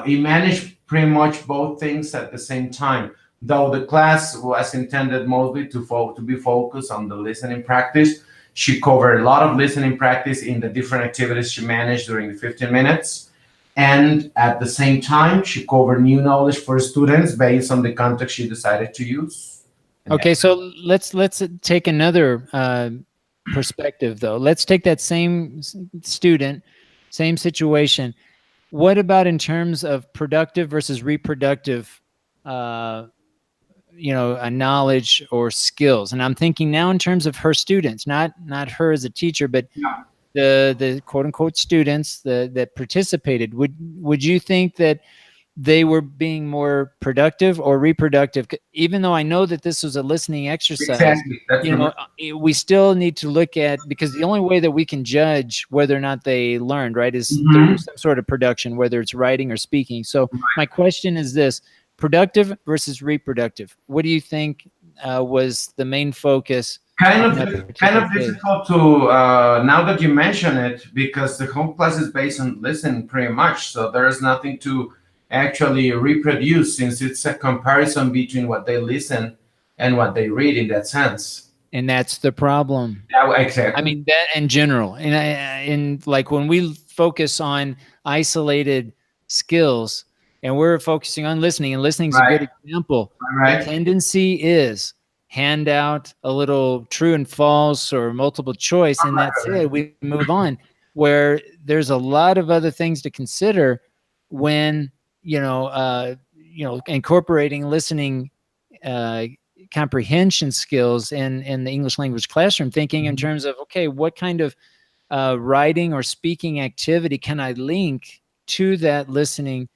it managed pretty much both things at the same time. Though the class was intended mostly to be focused on the listening practice, she covered a lot of listening practice in the different activities she managed during the 15 minutes. And at the same time, she covered new knowledge for students based on the context she decided to use. Okay, so let's take another perspective though. Let's take that same student, same situation. What about in terms of productive versus reproductive, a knowledge or skills? And I'm thinking now in terms of her students, not her as a teacher, but the quote unquote students that participated. Would you think that they were being more productive or reproductive? Even though I know that this was a listening exercise, exactly. We still need to look at, because the only way that we can judge whether or not they learned, right, is through some sort of production, whether it's writing or speaking. So my question is this: productive versus reproductive. What do you think was the main focus? Kind of difficult to now that you mention it, because the home class is based on listening pretty much. So there is nothing to actually reproduce, since it's a comparison between what they listen and what they read in that sense. And that's the problem. Yeah, I exactly. mean, that in general, and like when we focus on isolated skills and we're focusing on listening, and listening is a good Right. example, the Right. tendency is hand out a little true and false or multiple choice, and that's it. We move on, where there's a lot of other things to consider when, incorporating listening comprehension skills in the English language classroom, thinking in terms of, okay, what kind of writing or speaking activity can I link to that listening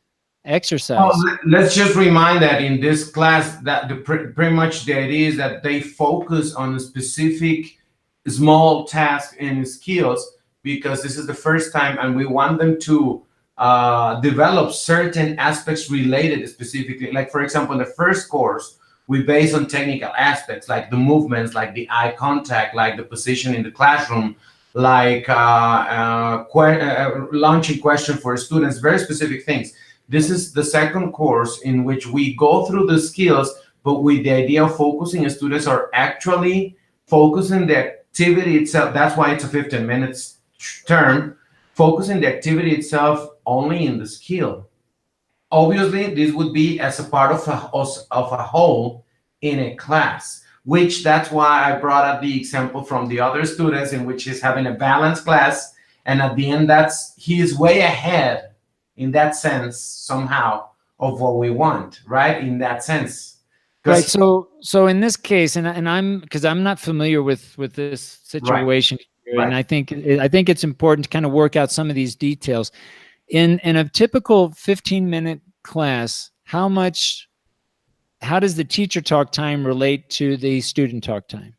Well, exercise? let's just remind that in this class that pretty much the idea is that they focus on a specific small task and skills, because this is the first time and we want them to develop certain aspects related specifically. Like for example, in the first course, we base on technical aspects like the movements, like the eye contact, like the position in the classroom, like launching question for students, very specific things. This is the second course in which we go through the skills, but with the idea of focusing, students are actually focusing the activity itself. That's why it's a 15 minutes term, focusing the activity itself only in the skill. Obviously, this would be as a part of a whole in a class, which that's why I brought up the example from the other students in which he's having a balanced class. And at the end, he is way ahead in that sense somehow of what we want, right? In that sense. Right. So in this case, and I'm, because I'm not familiar with this Right, situation here, and right. I think it's important to kind of work out some of these details. In a typical 15-minute class, how does the teacher talk time relate to the student talk time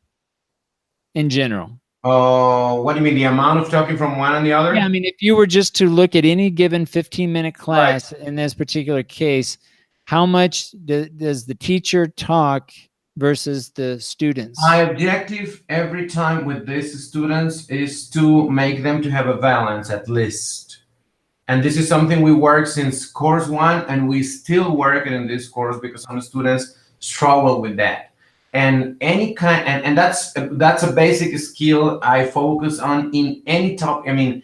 in general? What do you mean? The amount of talking from one and the other? Yeah, I mean, if you were just to look at any given 15-minute Right. class in this particular case, how much does the teacher talk versus the students? My objective every time with these students is to make them to have a balance at least. And this is something we work since course one, and we still work it in this course because some students struggle with that. And any kind, and that's a basic skill I focus on in any topic. I mean,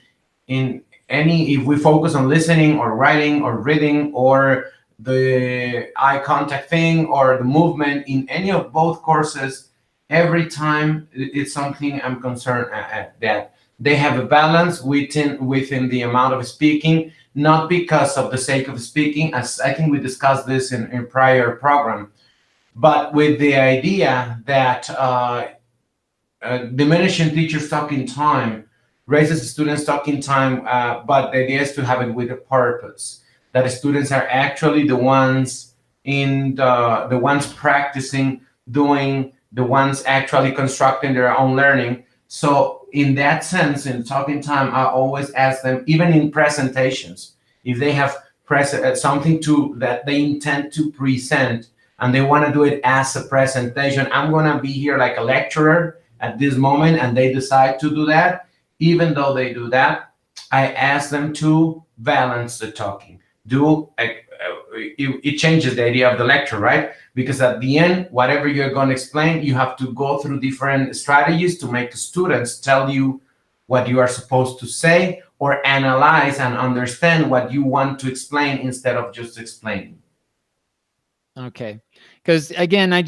in any, if we focus on listening or writing or reading or the eye contact thing or the movement in any of both courses, every time it's something I'm concerned at that they have a balance within the amount of speaking, not because of the sake of speaking, as I think we discussed this in prior program, but with the idea that diminishing teachers' talking time raises students' talking time, but the idea is to have it with a purpose. That the students are actually the ones in the ones practicing, doing, the ones actually constructing their own learning. So in that sense, in talking time, I always ask them, even in presentations, if they have something that they intend to present and they want to do it as a presentation, I'm going to be here like a lecturer at this moment, and they decide to do that. Even though they do that, I ask them to balance the talking. It changes the idea of the lecture, right? Because at the end, whatever you're going to explain, you have to go through different strategies to make students tell you what you are supposed to say or analyze and understand what you want to explain instead of just explaining. Okay. Because again, I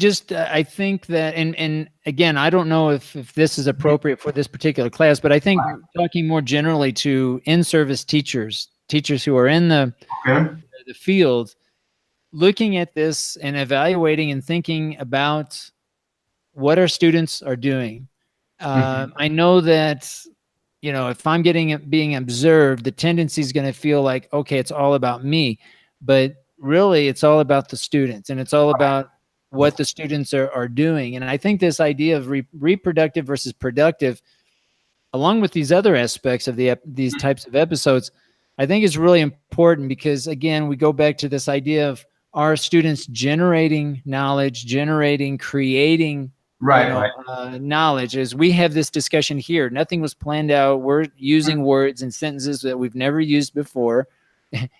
think that, and again, I don't know if this is appropriate for this particular class, but I think talking more generally to in-service teachers who are in the field, looking at this and evaluating and thinking about what our students are doing. I know that, if I'm being observed, the tendency is going to feel like, okay, it's all about me, but really it's all about the students, and it's all about what the students are doing. And I think this idea of reproductive versus productive, along with these other aspects of these types of episodes, I think is really important, because again, we go back to this idea of our students generating knowledge, creating knowledge. As we have this discussion here, nothing was planned out. We're using words and sentences that we've never used before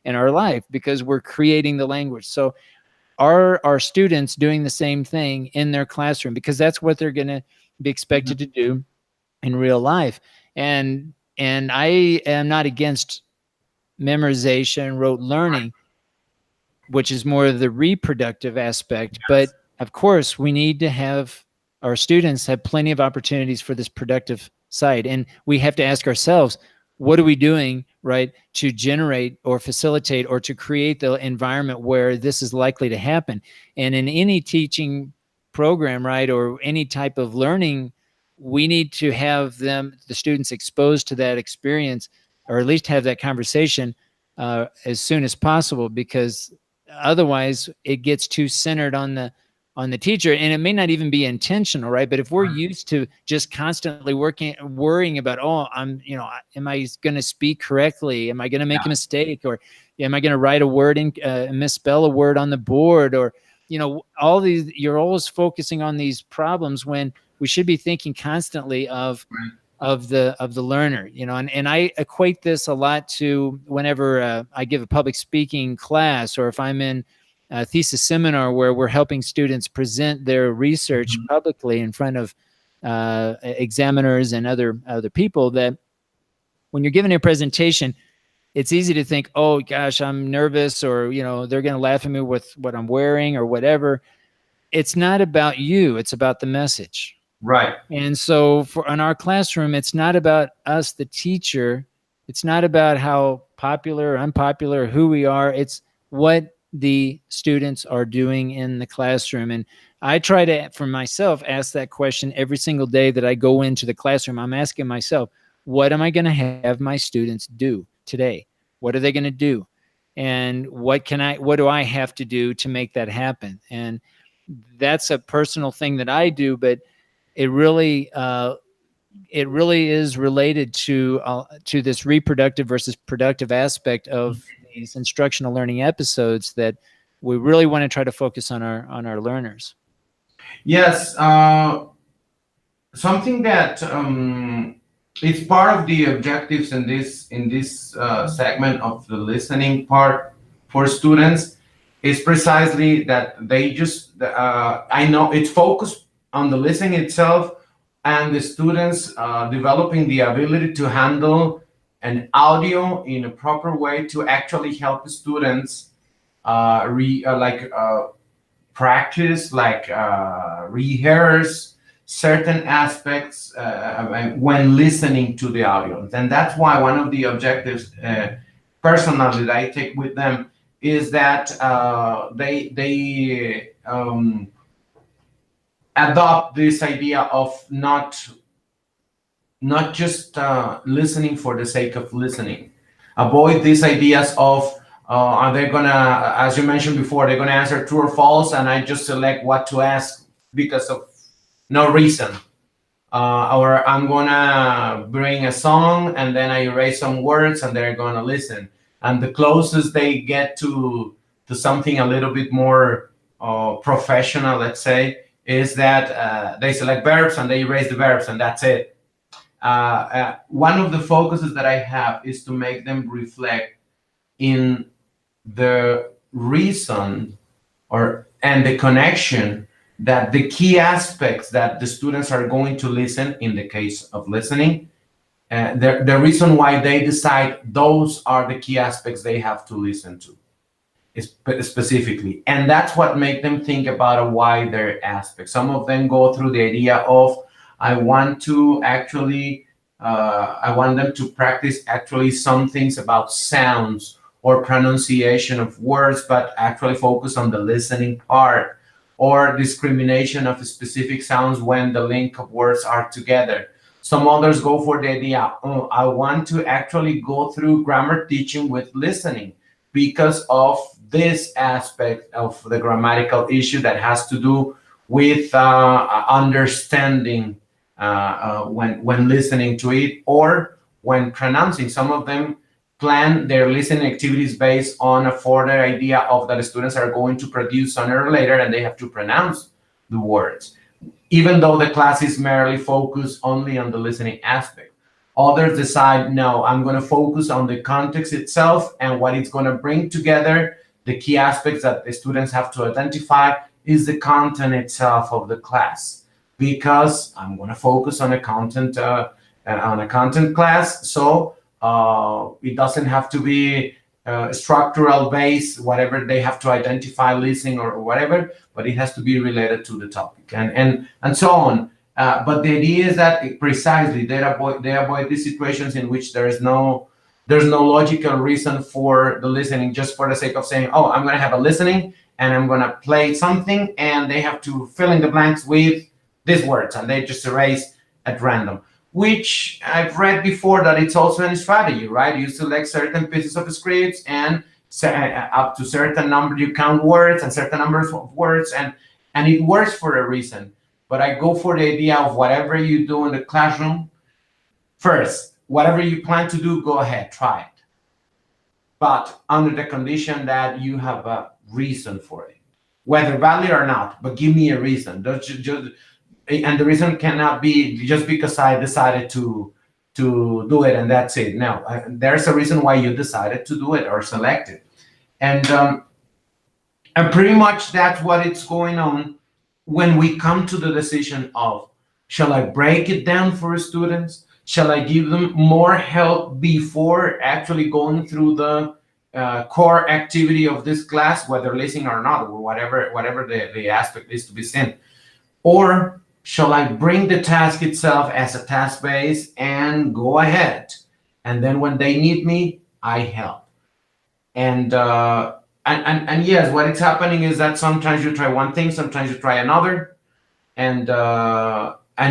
in our life because we're creating the language. So are our students doing the same thing in their classroom? Because that's what they're going to be expected to do in real life. And I am not against memorization, rote learning, which is more of the reproductive aspect. But of course, we need to have our students have plenty of opportunities for this productive side. And we have to ask ourselves, what are we doing, right, to generate or facilitate or to create the environment where this is likely to happen? And in any teaching program, right, or any type of learning, we need to have the students exposed to that experience, or at least have that conversation as soon as possible, because otherwise it gets too centered on the teacher, and it may not even be intentional, right? But if we're used to just constantly worrying about, oh, am I going to speak correctly? Am I going to make a mistake? Or am I going to write a word and misspell a word on the board? Or, all these, you're always focusing on these problems when we should be thinking constantly of the learner, and I equate this a lot to whenever I give a public speaking class, or if I'm in a thesis seminar where we're helping students present their research publicly in front of examiners and other people, that when you're giving a presentation, it's easy to think, oh gosh, I'm nervous, or they're going to laugh at me with what I'm wearing or whatever. It's not about you, it's about the message. Right. And so in our classroom, it's not about us, the teacher. It's not about how popular or unpopular, who we are. It's what the students are doing in the classroom. And I try to, for myself, ask that question every single day that I go into the classroom. I'm asking myself, what am I going to have my students do today? What are they going to do? And what do I have to do to make that happen? And that's a personal thing that I do, but it really is related to this reproductive versus productive aspect of these instructional learning episodes that we really want to try to focus on our learners. Yes, something that it's part of the objectives in this segment of the listening part for students is precisely that they just I know it's focused on the listening itself, and the students developing the ability to handle an audio in a proper way to actually help students practice, rehearse certain aspects when listening to the audio. And that's why one of the objectives personally that I take with them is that they adopt this idea of not just listening for the sake of listening. Avoid these ideas of are they gonna, as you mentioned before, they're gonna answer true or false, and I just select what to ask because of no reason. Or I'm gonna bring a song and then I erase some words and they're gonna listen. And the closest they get to something a little bit more professional, let's say, is that they select verbs and they erase the verbs, and that's it. One of the focuses that I have is to make them reflect in the reason and the connection that the key aspects that the students are going to listen, in the case of listening, the reason why they decide those are the key aspects they have to listen to specifically. And that's what makes them think about a wider aspect. Some of them go through the idea of, I want them to practice actually some things about sounds or pronunciation of words, but actually focus on the listening part, or discrimination of specific sounds when the link of words are together. Some others go for the idea, oh, I want to actually go through grammar teaching with listening because of this aspect of the grammatical issue that has to do with understanding when listening to it or when pronouncing. Some of them plan their listening activities based on a further idea of that the students are going to produce sooner or later and they have to pronounce the words, even though the class is merely focused only on the listening aspect. Others decide, no, I'm going to focus on the context itself and what it's going to bring together. The key aspects that the students have to identify is the content itself of the class. because I'm going to focus on a content class. So it doesn't have to be structural based, whatever they have to identify listening or whatever, but it has to be related to the topic and so on. But the idea is that precisely they avoid these situations in which there's no logical reason for the listening, just for the sake of saying, oh, I'm going to have a listening and I'm going to play something, and they have to fill in the blanks with these words, and they just erase at random, which I've read before that it's also a strategy, right? You select certain pieces of scripts, and up to certain number you count words and certain numbers of words, and it works for a reason. But I go for the idea of whatever you do in the classroom, first, whatever you plan to do, go ahead, try it. But under the condition that you have a reason for it, whether valid or not, but give me a reason. And the reason cannot be just because I decided to do it and that's it. No, there's a reason why you decided to do it or select it. And pretty much that's what it's going on when we come to the decision of, shall I break it down for students? Shall I give them more help before actually going through the core activity of this class, whether listening or not, or whatever the aspect is to be seen? Or shall I bring the task itself as a task base and go ahead? And then when they need me, I help. And yes, what is happening is that sometimes you try one thing, sometimes you try another, and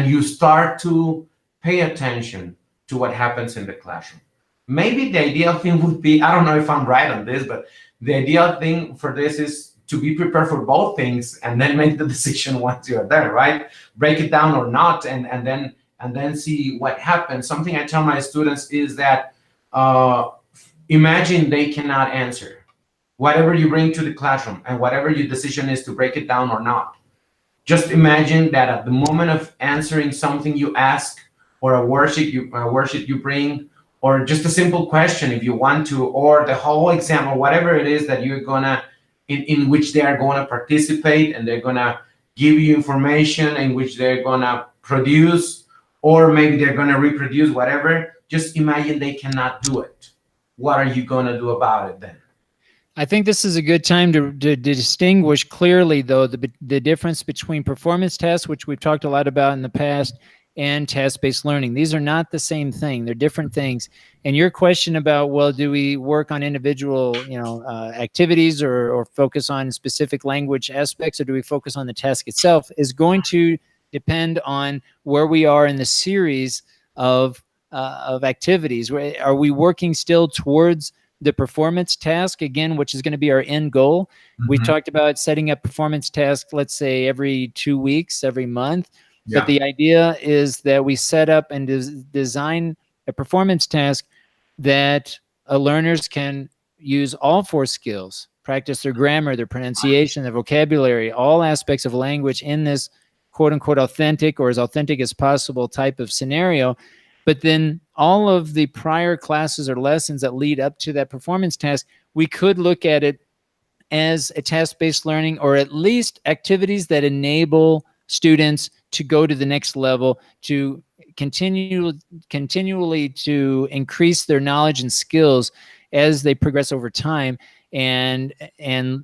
you start to pay attention to what happens in the classroom. Maybe the ideal thing would be, I don't know if I'm right on this, but the ideal thing for this is to be prepared for both things and then make the decision once you're there, right? Break it down or not, and then see what happens. Something I tell my students is that imagine they cannot answer whatever you bring to the classroom and whatever your decision is to break it down or not. Just imagine that at the moment of answering something you ask, or a worksheet you bring, or just a simple question if you want to, or the whole exam, or whatever it is that you're gonna, in which they are gonna participate, and they're gonna give you information in which they're gonna produce, or maybe they're gonna reproduce, whatever. Just imagine they cannot do it. What are you gonna do about it then? I think this is a good time to distinguish clearly, though, the difference between performance tests, which we've talked a lot about in the past, and task-based learning. These are not the same thing. They're different things. And your question about, well, do we work on individual, activities or focus on specific language aspects, or do we focus on the task itself, is going to depend on where we are in the series of activities. Are we working still towards the performance task, again, which is going to be our end goal? Mm-hmm. We talked about setting up performance tasks, let's say every 2 weeks, every month. Yeah. But the idea is that we set up and design a performance task that learners can use all 4 skills, practice their grammar, their pronunciation, their vocabulary, all aspects of language in this quote unquote authentic, or as authentic as possible type of scenario. But then all of the prior classes or lessons that lead up to that performance task, we could look at it as a task-based learning, or at least activities that enable students to go to the next level, to continually to increase their knowledge and skills as they progress over time, and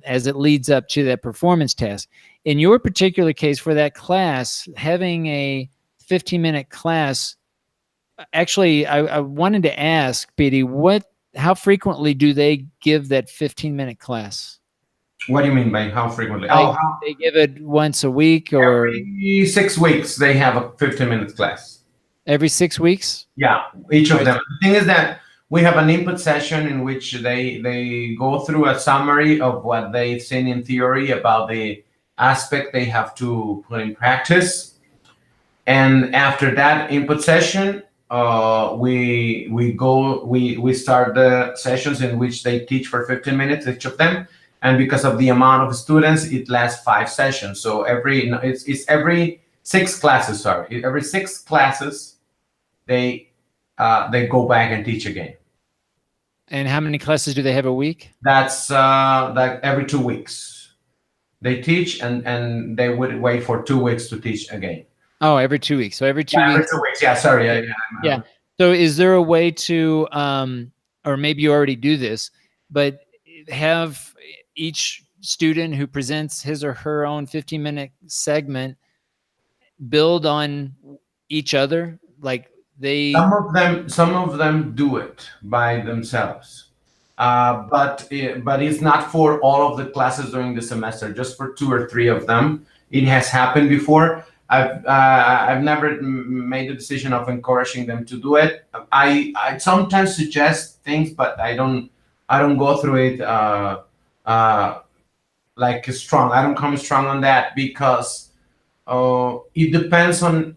as it leads up to that performance task. In your particular case, for that class, having a 15-minute class, actually, I wanted to ask, Piry, how frequently do they give that 15-minute class? What do you mean by how frequently? They give it once a week, or every 6 weeks they have a 15-minute class. Every 6 weeks? Yeah, each of them. The thing is that we have an input session in which they go through a summary of what they've seen in theory about the aspect they have to put in practice. And after that input session, we start the sessions in which they teach for 15 minutes each of them. And because of the amount of students, it lasts 5 sessions. So it's every 6 classes. Sorry, every 6 classes, they go back and teach again. And how many classes do they have a week? That's like every 2 weeks. They teach, and they would wait for 2 weeks to teach again. Oh, every 2 weeks. So every two Yeah, weeks. 2 weeks. Yeah, sorry. Yeah. So is there a way to, or maybe you already do this, but have each student who presents his or her own 15-minute segment build on each other? Like they, Some of them do it by themselves, but it's not for all of the classes during the semester. Just for 2 or 3 of them, it has happened before. I've never made the decision of encouraging them to do it. I sometimes suggest things, but I don't go through it uh, like strong. I don't come strong on that because it depends on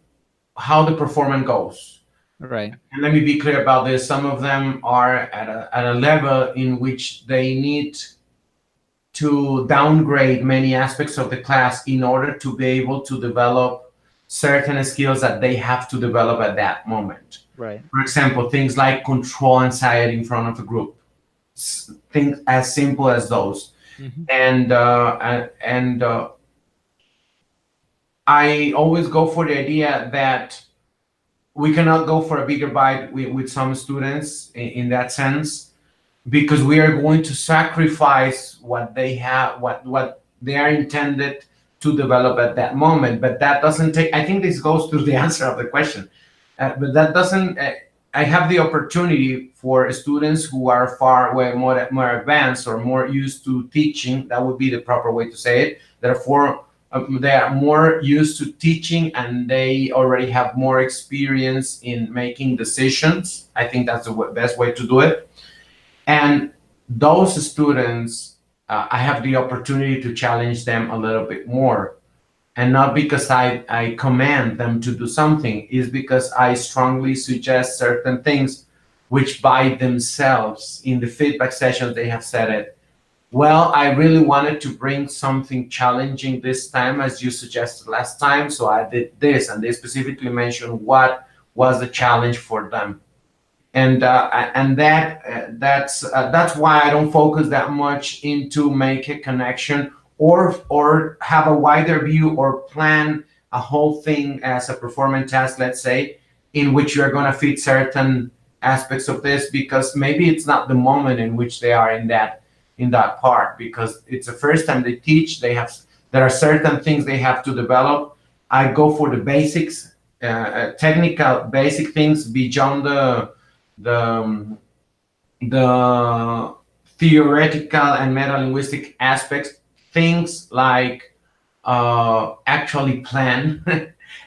how the performance goes. right, And let me be clear about this. Some of them are at a level in which they need to downgrade many aspects of the class in order to be able to develop certain skills that they have to develop at that moment. right. For example, things like control anxiety in front of a group, things as simple as those. Mhm. And I always go for the idea that we cannot go for a bigger bite with some students in that sense, because we are going to sacrifice what they have, what they are intended to develop at that moment. But that doesn't take, I think this goes to the answer of the question, but that doesn't, I have the opportunity for students who are far way more advanced or more used to teaching. That would be the proper way to say it. Therefore, they are more used to teaching and they already have more experience in making decisions. I think that's the best way to do it. And those students, I have the opportunity to challenge them a little bit more. And not because I command them to do something, is because I strongly suggest certain things which by themselves in the feedback sessions they have said it. Well, I really wanted to bring something challenging this time, as you suggested last time. So I did this, and they specifically mentioned what was the challenge for them. And that's why I don't focus that much into make a connection or have a wider view or plan a whole thing as a performance task, let's say, in which you're going to fit certain aspects of this, because maybe it's not the moment in which they are in that part, because it's the first time they teach. There are certain things they have to develop. I go for the basics, technical basic things beyond the the theoretical and meta-linguistic aspects, things like actually plan,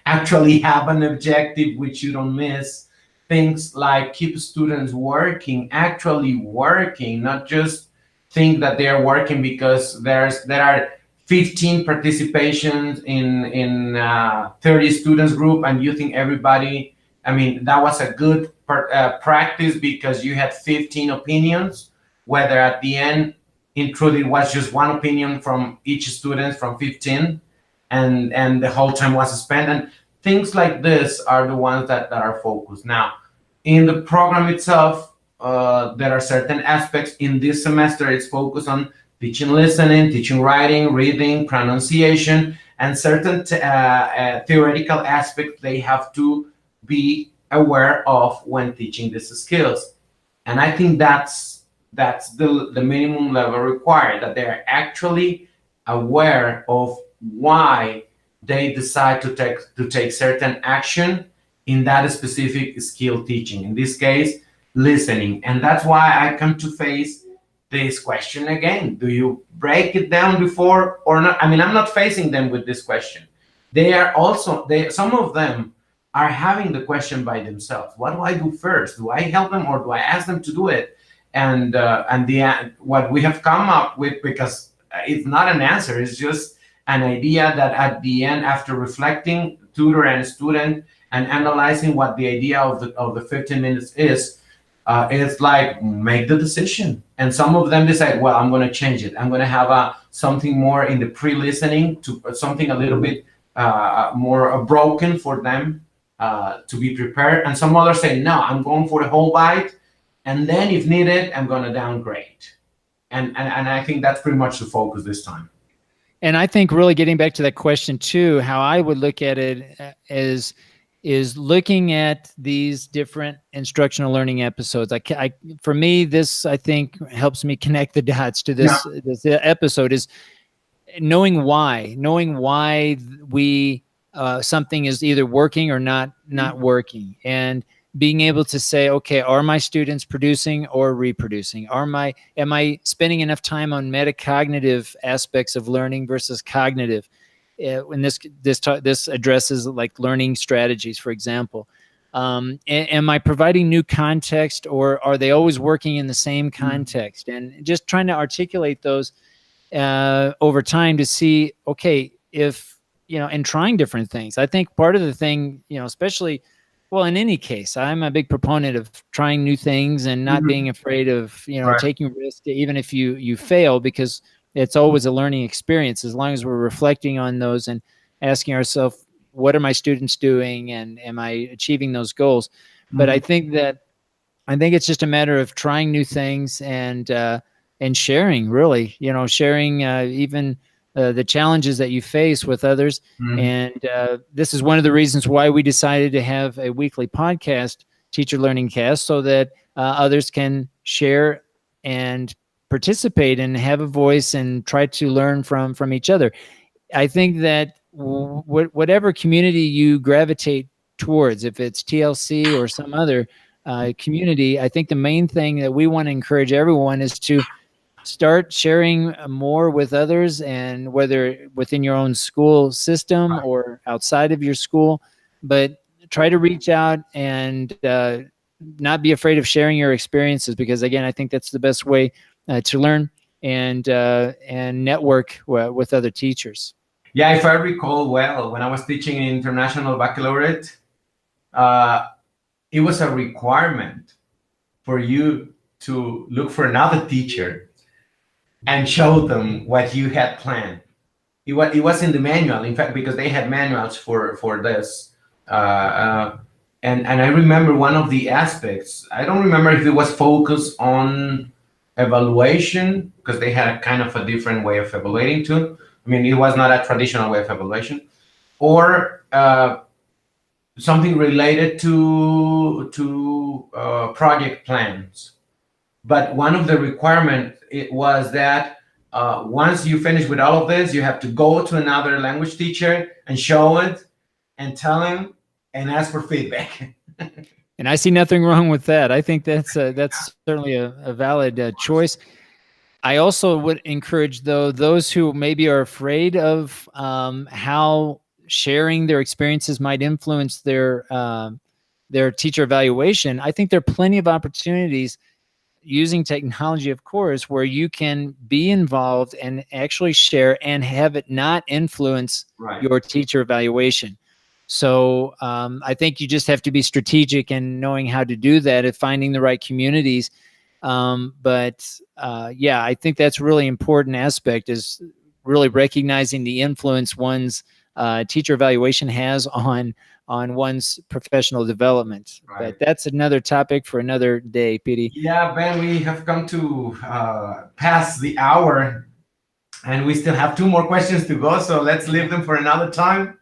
actually have an objective which you don't miss, things like keep students working, actually working, not just think that they are working because there are 15 participations in 30 students group, and you think everybody, I mean, that was a good practice because you had 15 opinions, whether at the end, in truth, it was just one opinion from each student from 15, and the whole time was spent. And things like this are the ones that are focused. Now, in the program itself, there are certain aspects. In this semester, it's focused on teaching listening, teaching writing, reading, pronunciation, and certain theoretical aspects they have to be aware of when teaching these skills. And I think that's the minimum level required, that they're actually aware of why they decide to take certain action in that specific skill teaching. In this case, listening. And that's why I come to face this question again. Do you break it down before or not? I mean, I'm not facing them with this question. Some of them are having the question by themselves. What do I do first? Do I help them or do I ask them to do it? And what we have come up with, because it's not an answer, it's just an idea that at the end, after reflecting, tutor and student, and analyzing what the idea of the 15 minutes is, it's like make the decision. And some of them decide, well, I'm going to change it. I'm going to have something more in the pre-listening, to something a little bit more broken for them to be prepared. And some others say, no, I'm going for the whole bite. And then if needed, I'm going to downgrade. And I think that's pretty much the focus this time. And I think really getting back to that question too, how I would look at it is looking at these different instructional learning episodes. For me, this I think helps me connect the dots to this episode is knowing why we something is either working or not working, and being able to say, okay, are my students producing or reproducing? Am I spending enough time on metacognitive aspects of learning versus cognitive? When this addresses like learning strategies, for example. Am I providing new context, or are they always working in the same context? And just trying to articulate those over time to see, okay, if, and trying different things. I think part of the thing, especially, well, in any case, I'm a big proponent of trying new things and not being afraid of, Right. taking risks, even if you fail, because it's always a learning experience, as long as we're reflecting on those and asking ourselves, what are my students doing, and am I achieving those goals? But I think it's just a matter of trying new things and sharing, really, sharing even the challenges that you face with others. And this is one of the reasons why we decided to have a weekly podcast, Teacher Learning Cast, so that others can share and participate and have a voice and try to learn from each other. I think that whatever community you gravitate towards, if it's TLC or some other community, I think the main thing that we want to encourage everyone is to start sharing more with others, and whether within your own school system or outside of your school, but try to reach out and not be afraid of sharing your experiences, because again, I think that's the best way to learn and network with other teachers. Yeah, if I recall well, when I was teaching in International Baccalaureate, it was a requirement for you to look for another teacher and show them what you had planned. It was in the manual, in fact, because they had manuals for this. And I remember one of the aspects, I don't remember if it was focused on evaluation, because they had a kind of a different way of evaluating too. I mean, it was not a traditional way of evaluation, or something related to project plans. But one of the requirements, it was that once you finish with all of this, you have to go to another language teacher and show it and tell him and ask for feedback. And I see nothing wrong with that. I think that's certainly a valid choice. I also would encourage, though, those who maybe are afraid of how sharing their experiences might influence their teacher evaluation. I think there are plenty of opportunities using technology, of course, where you can be involved and actually share and have it not influence your teacher evaluation. So I think you just have to be strategic in knowing how to do that, and finding the right communities. But I think that's a really important aspect, is really recognizing the influence one's teacher evaluation has on one's professional development. But that's another topic for another day, Piry. Yeah, Ben, we have come to past the hour, and we still have 2 more questions to go, so let's leave them for another time.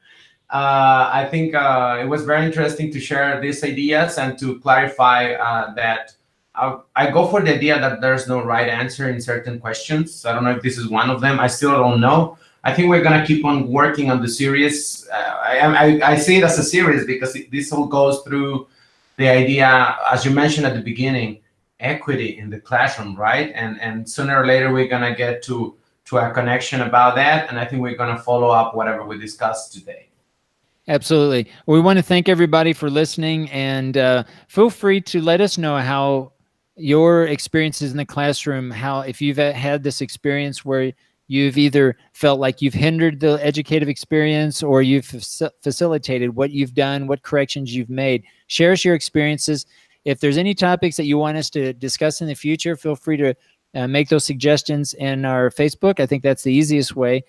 I think it was very interesting to share these ideas and to clarify that I go for the idea that there's no right answer in certain questions. I don't know if this is one of them. I still don't know. I think we're going to keep on working on the series. I see it as a series because this all goes through the idea, as you mentioned at the beginning, equity in the classroom, right? And sooner or later, we're going to get to a connection about that. And I think we're going to follow up whatever we discussed today. Absolutely. We want to thank everybody for listening, and feel free to let us know how your experiences in the classroom, if you've had this experience where you've either felt like you've hindered the educative experience or you've facilitated, what you've done, what corrections you've made. Share us your experiences. If there's any topics that you want us to discuss in the future, feel free to make those suggestions in our Facebook. I think that's the easiest way,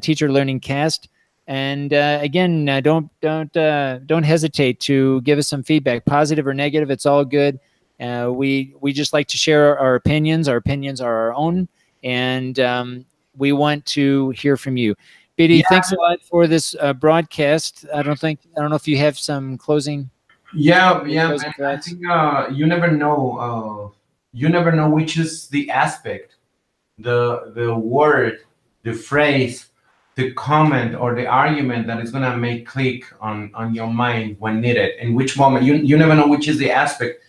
Teacher Learning Cast. And again, don't hesitate to give us some feedback, positive or negative. It's all good. We just like to share our opinions. Our opinions are our own, and we want to hear from you. Piry, Yeah, thanks a lot for this broadcast. I don't know if you have some closing yeah, closing man. I thoughts. think you never know which is the aspect, the word, the phrase, the comment, or the argument that is gonna make click on your mind when needed. In which moment you never know which is the aspect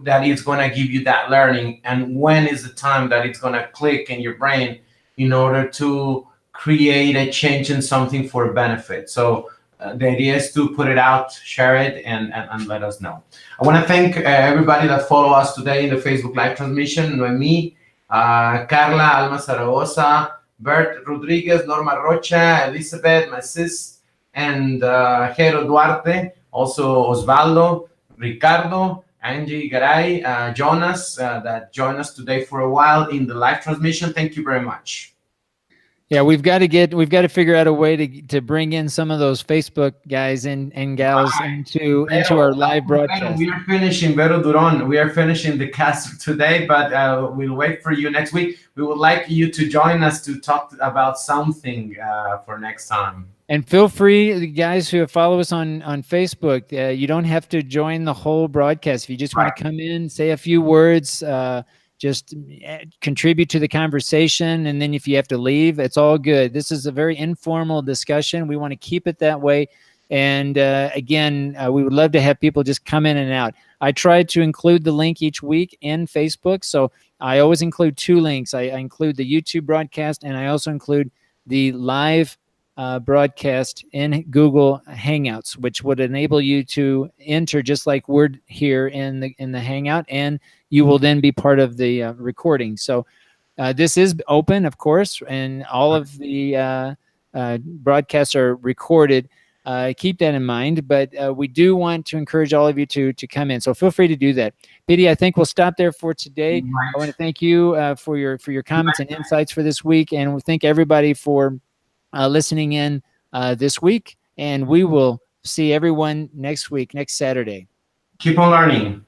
that is gonna give you that learning, and when is the time that it's gonna click in your brain in order to create a change in something for benefit. So the idea is to put it out, share it, and let us know. I want to thank everybody that follow us today in the Facebook live transmission. Noemi, Carla, Alma Zaragoza, Bert Rodriguez, Norma Rocha, Elizabeth, my sis, and Jero Duarte, also Osvaldo, Ricardo, Angie Garay, Jonas, that joined us today for a while in the live transmission. Thank you very much. Yeah, we've got to figure out a way to bring in some of those Facebook guys and gals into our live broadcast. We are finishing Vero Duron. We are finishing the cast today, but we'll wait for you next week. We would like you to join us to talk about something for next time. And feel free, the guys who follow us on Facebook, you don't have to join the whole broadcast. If you just want to come in, say a few words, just contribute to the conversation, and then if you have to leave, it's all good. This is a very informal discussion. We want to keep it that way. And again, we would love to have people just come in and out. I try to include the link each week in Facebook. So I always include two links. I include the YouTube broadcast, and I also include the live broadcast in Google Hangouts, which would enable you to enter just like we're here in the Hangout, and you will then be part of the recording. So this is open, of course, and all of the broadcasts are recorded. Keep that in mind, but we do want to encourage all of you to come in. So feel free to do that. Piry, I think we'll stop there for today. I want to thank you for your comments and insights for this week, and we thank everybody for listening in this week, and we will see everyone next week, next Saturday. Keep on learning.